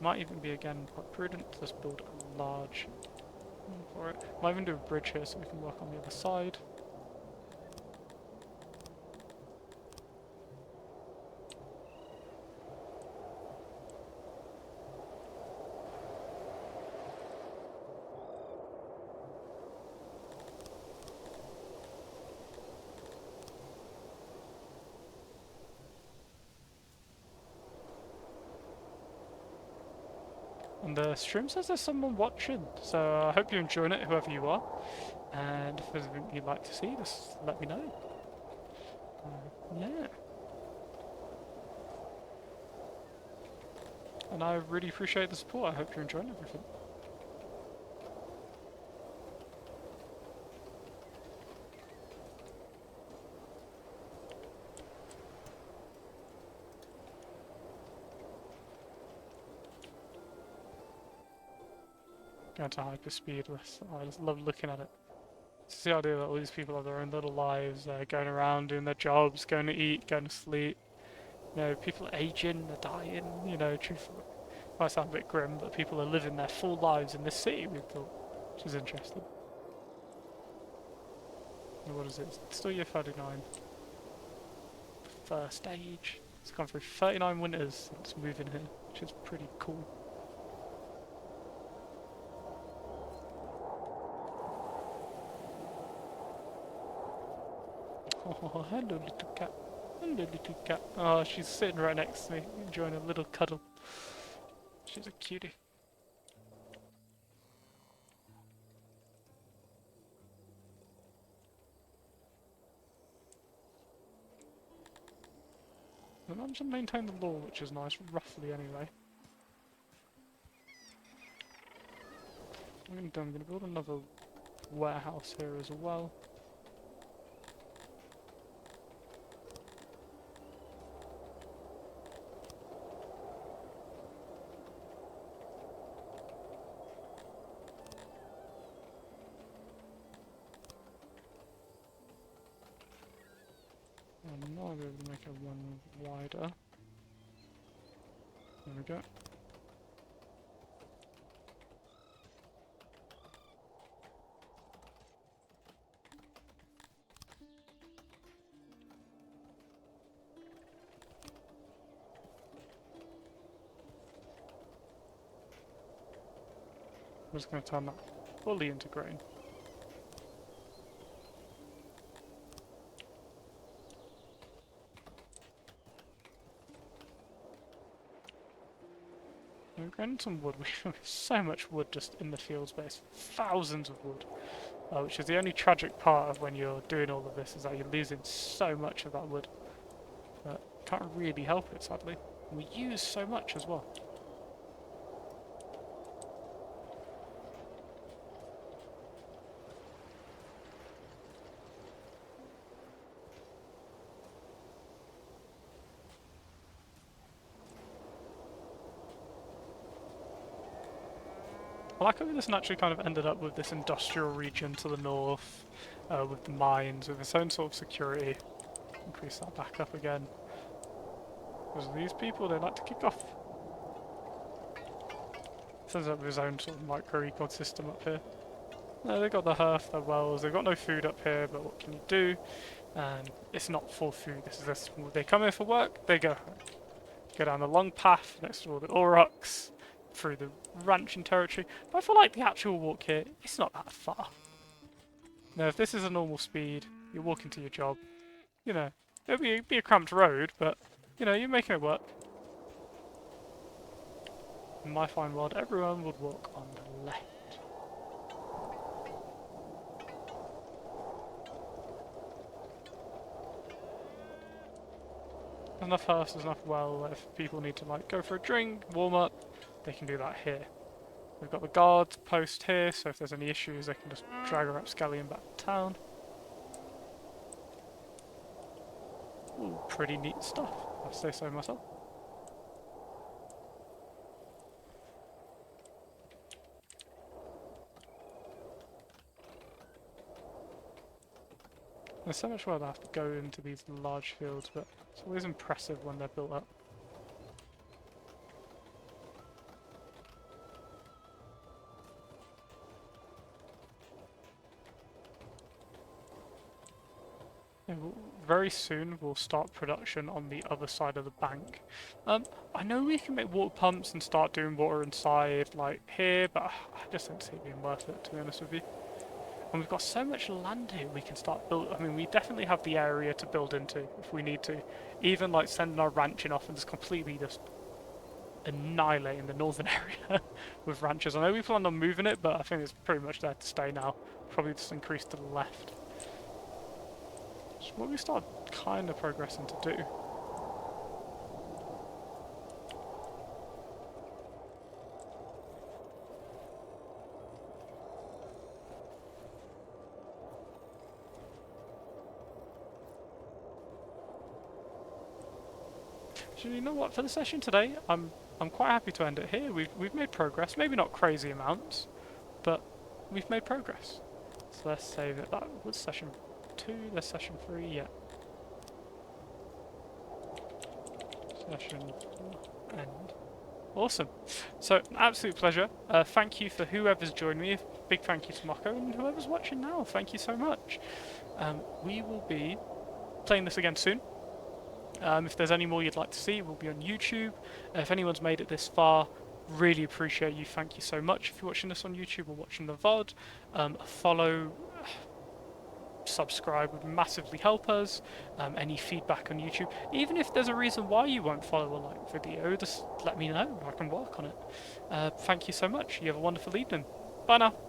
A: Might even be again quite prudent to just build a large one for it. Might even do a bridge here so we can work on the other side. And the stream says there's someone watching, so I hope you're enjoying it, whoever you are. And if there's anything you'd like to see, just let me know. Yeah. And I really appreciate the support. I hope you're enjoying everything. Going to hyperspeed. I just love looking at it. It's the idea that all these people have their own little lives, going around doing their jobs, going to eat, going to sleep. You know, people are aging, they're dying, you know, truthfully. Might sound a bit grim, but people are living their full lives in this city, we thought, which is interesting. And what is it? It's still year 39. First age. It's gone through 39 winters since moving here, which is pretty cool. Oh, hello little cat. Hello little cat. Oh, she's sitting right next to me, enjoying a little cuddle. She's a cutie. I managed to maintain the law, which is nice, roughly anyway. I'm going to build another warehouse here as well. And now I'll be able to make it one wider. There we go. I'm just going to turn that fully into grain. We're getting some wood. We have so much wood just in the field space. Thousands of wood. Which is the only tragic part of when you're doing all of this, is that you're losing so much of that wood. But can't really help it, sadly. We use so much as well. I like how this naturally kind of ended up with this industrial region to the north, with the mines, with its own sort of security. Increase that back up again. Because these people, they like to kick off. Ends up with his own sort of micro-ecosystem up here. No, they've got the hearth, their wells, they've got no food up here, but what can you do? And it's not for food, this is this. They come here for work, they go home. Go down the long path next to all the aurochs, through the ranching territory. But I feel like the actual walk here, it's not that far. Now, if this is a normal speed, you're walking to your job, you know, it'll be a cramped road, but, you know, you're making it work. In my fine world, everyone would walk on the left. There's enough hearths, there's enough well, if people need to like go for a drink, warm up, they can do that here. We've got the guards post here, so if there's any issues they can just drag a rapscallion back to town. Ooh, pretty neat stuff, I'll say so myself. There's so much work that I have to go into these large fields, but it's always impressive when they're built up. Yeah, very soon we'll start production on the other side of the bank. I know we can make water pumps and start doing water inside, like here, but I just don't see it being worth it, to be honest with you. And we've got so much land here we can start build. I mean, we definitely have the area to build into if we need to. Even like sending our ranching off and just completely just annihilating the northern area with ranches. I know we plan on moving it, but I think it's pretty much there to stay now. Probably just increase to the left. Which is what we start kind of progressing to do. So you know what? For the session today, I'm quite happy to end it here. We've made progress. Maybe not crazy amounts, but we've made progress. So let's save it. That was session 2. There's session 3. Yeah. Session 4. End. Awesome. So, an absolute pleasure. Thank you for whoever's joined me. Big thank you to Mako and whoever's watching now. Thank you so much. We will be playing this again soon. If there's any more you'd like to see, we'll be on YouTube. If anyone's made it this far, really appreciate you. Thank you so much. If you're watching this on YouTube or watching the VOD, follow, subscribe would massively help us. Any feedback on YouTube, even if there's a reason why you won't follow a like video, just let me know. I can work on it. Thank you so much. You have a wonderful evening. Bye now.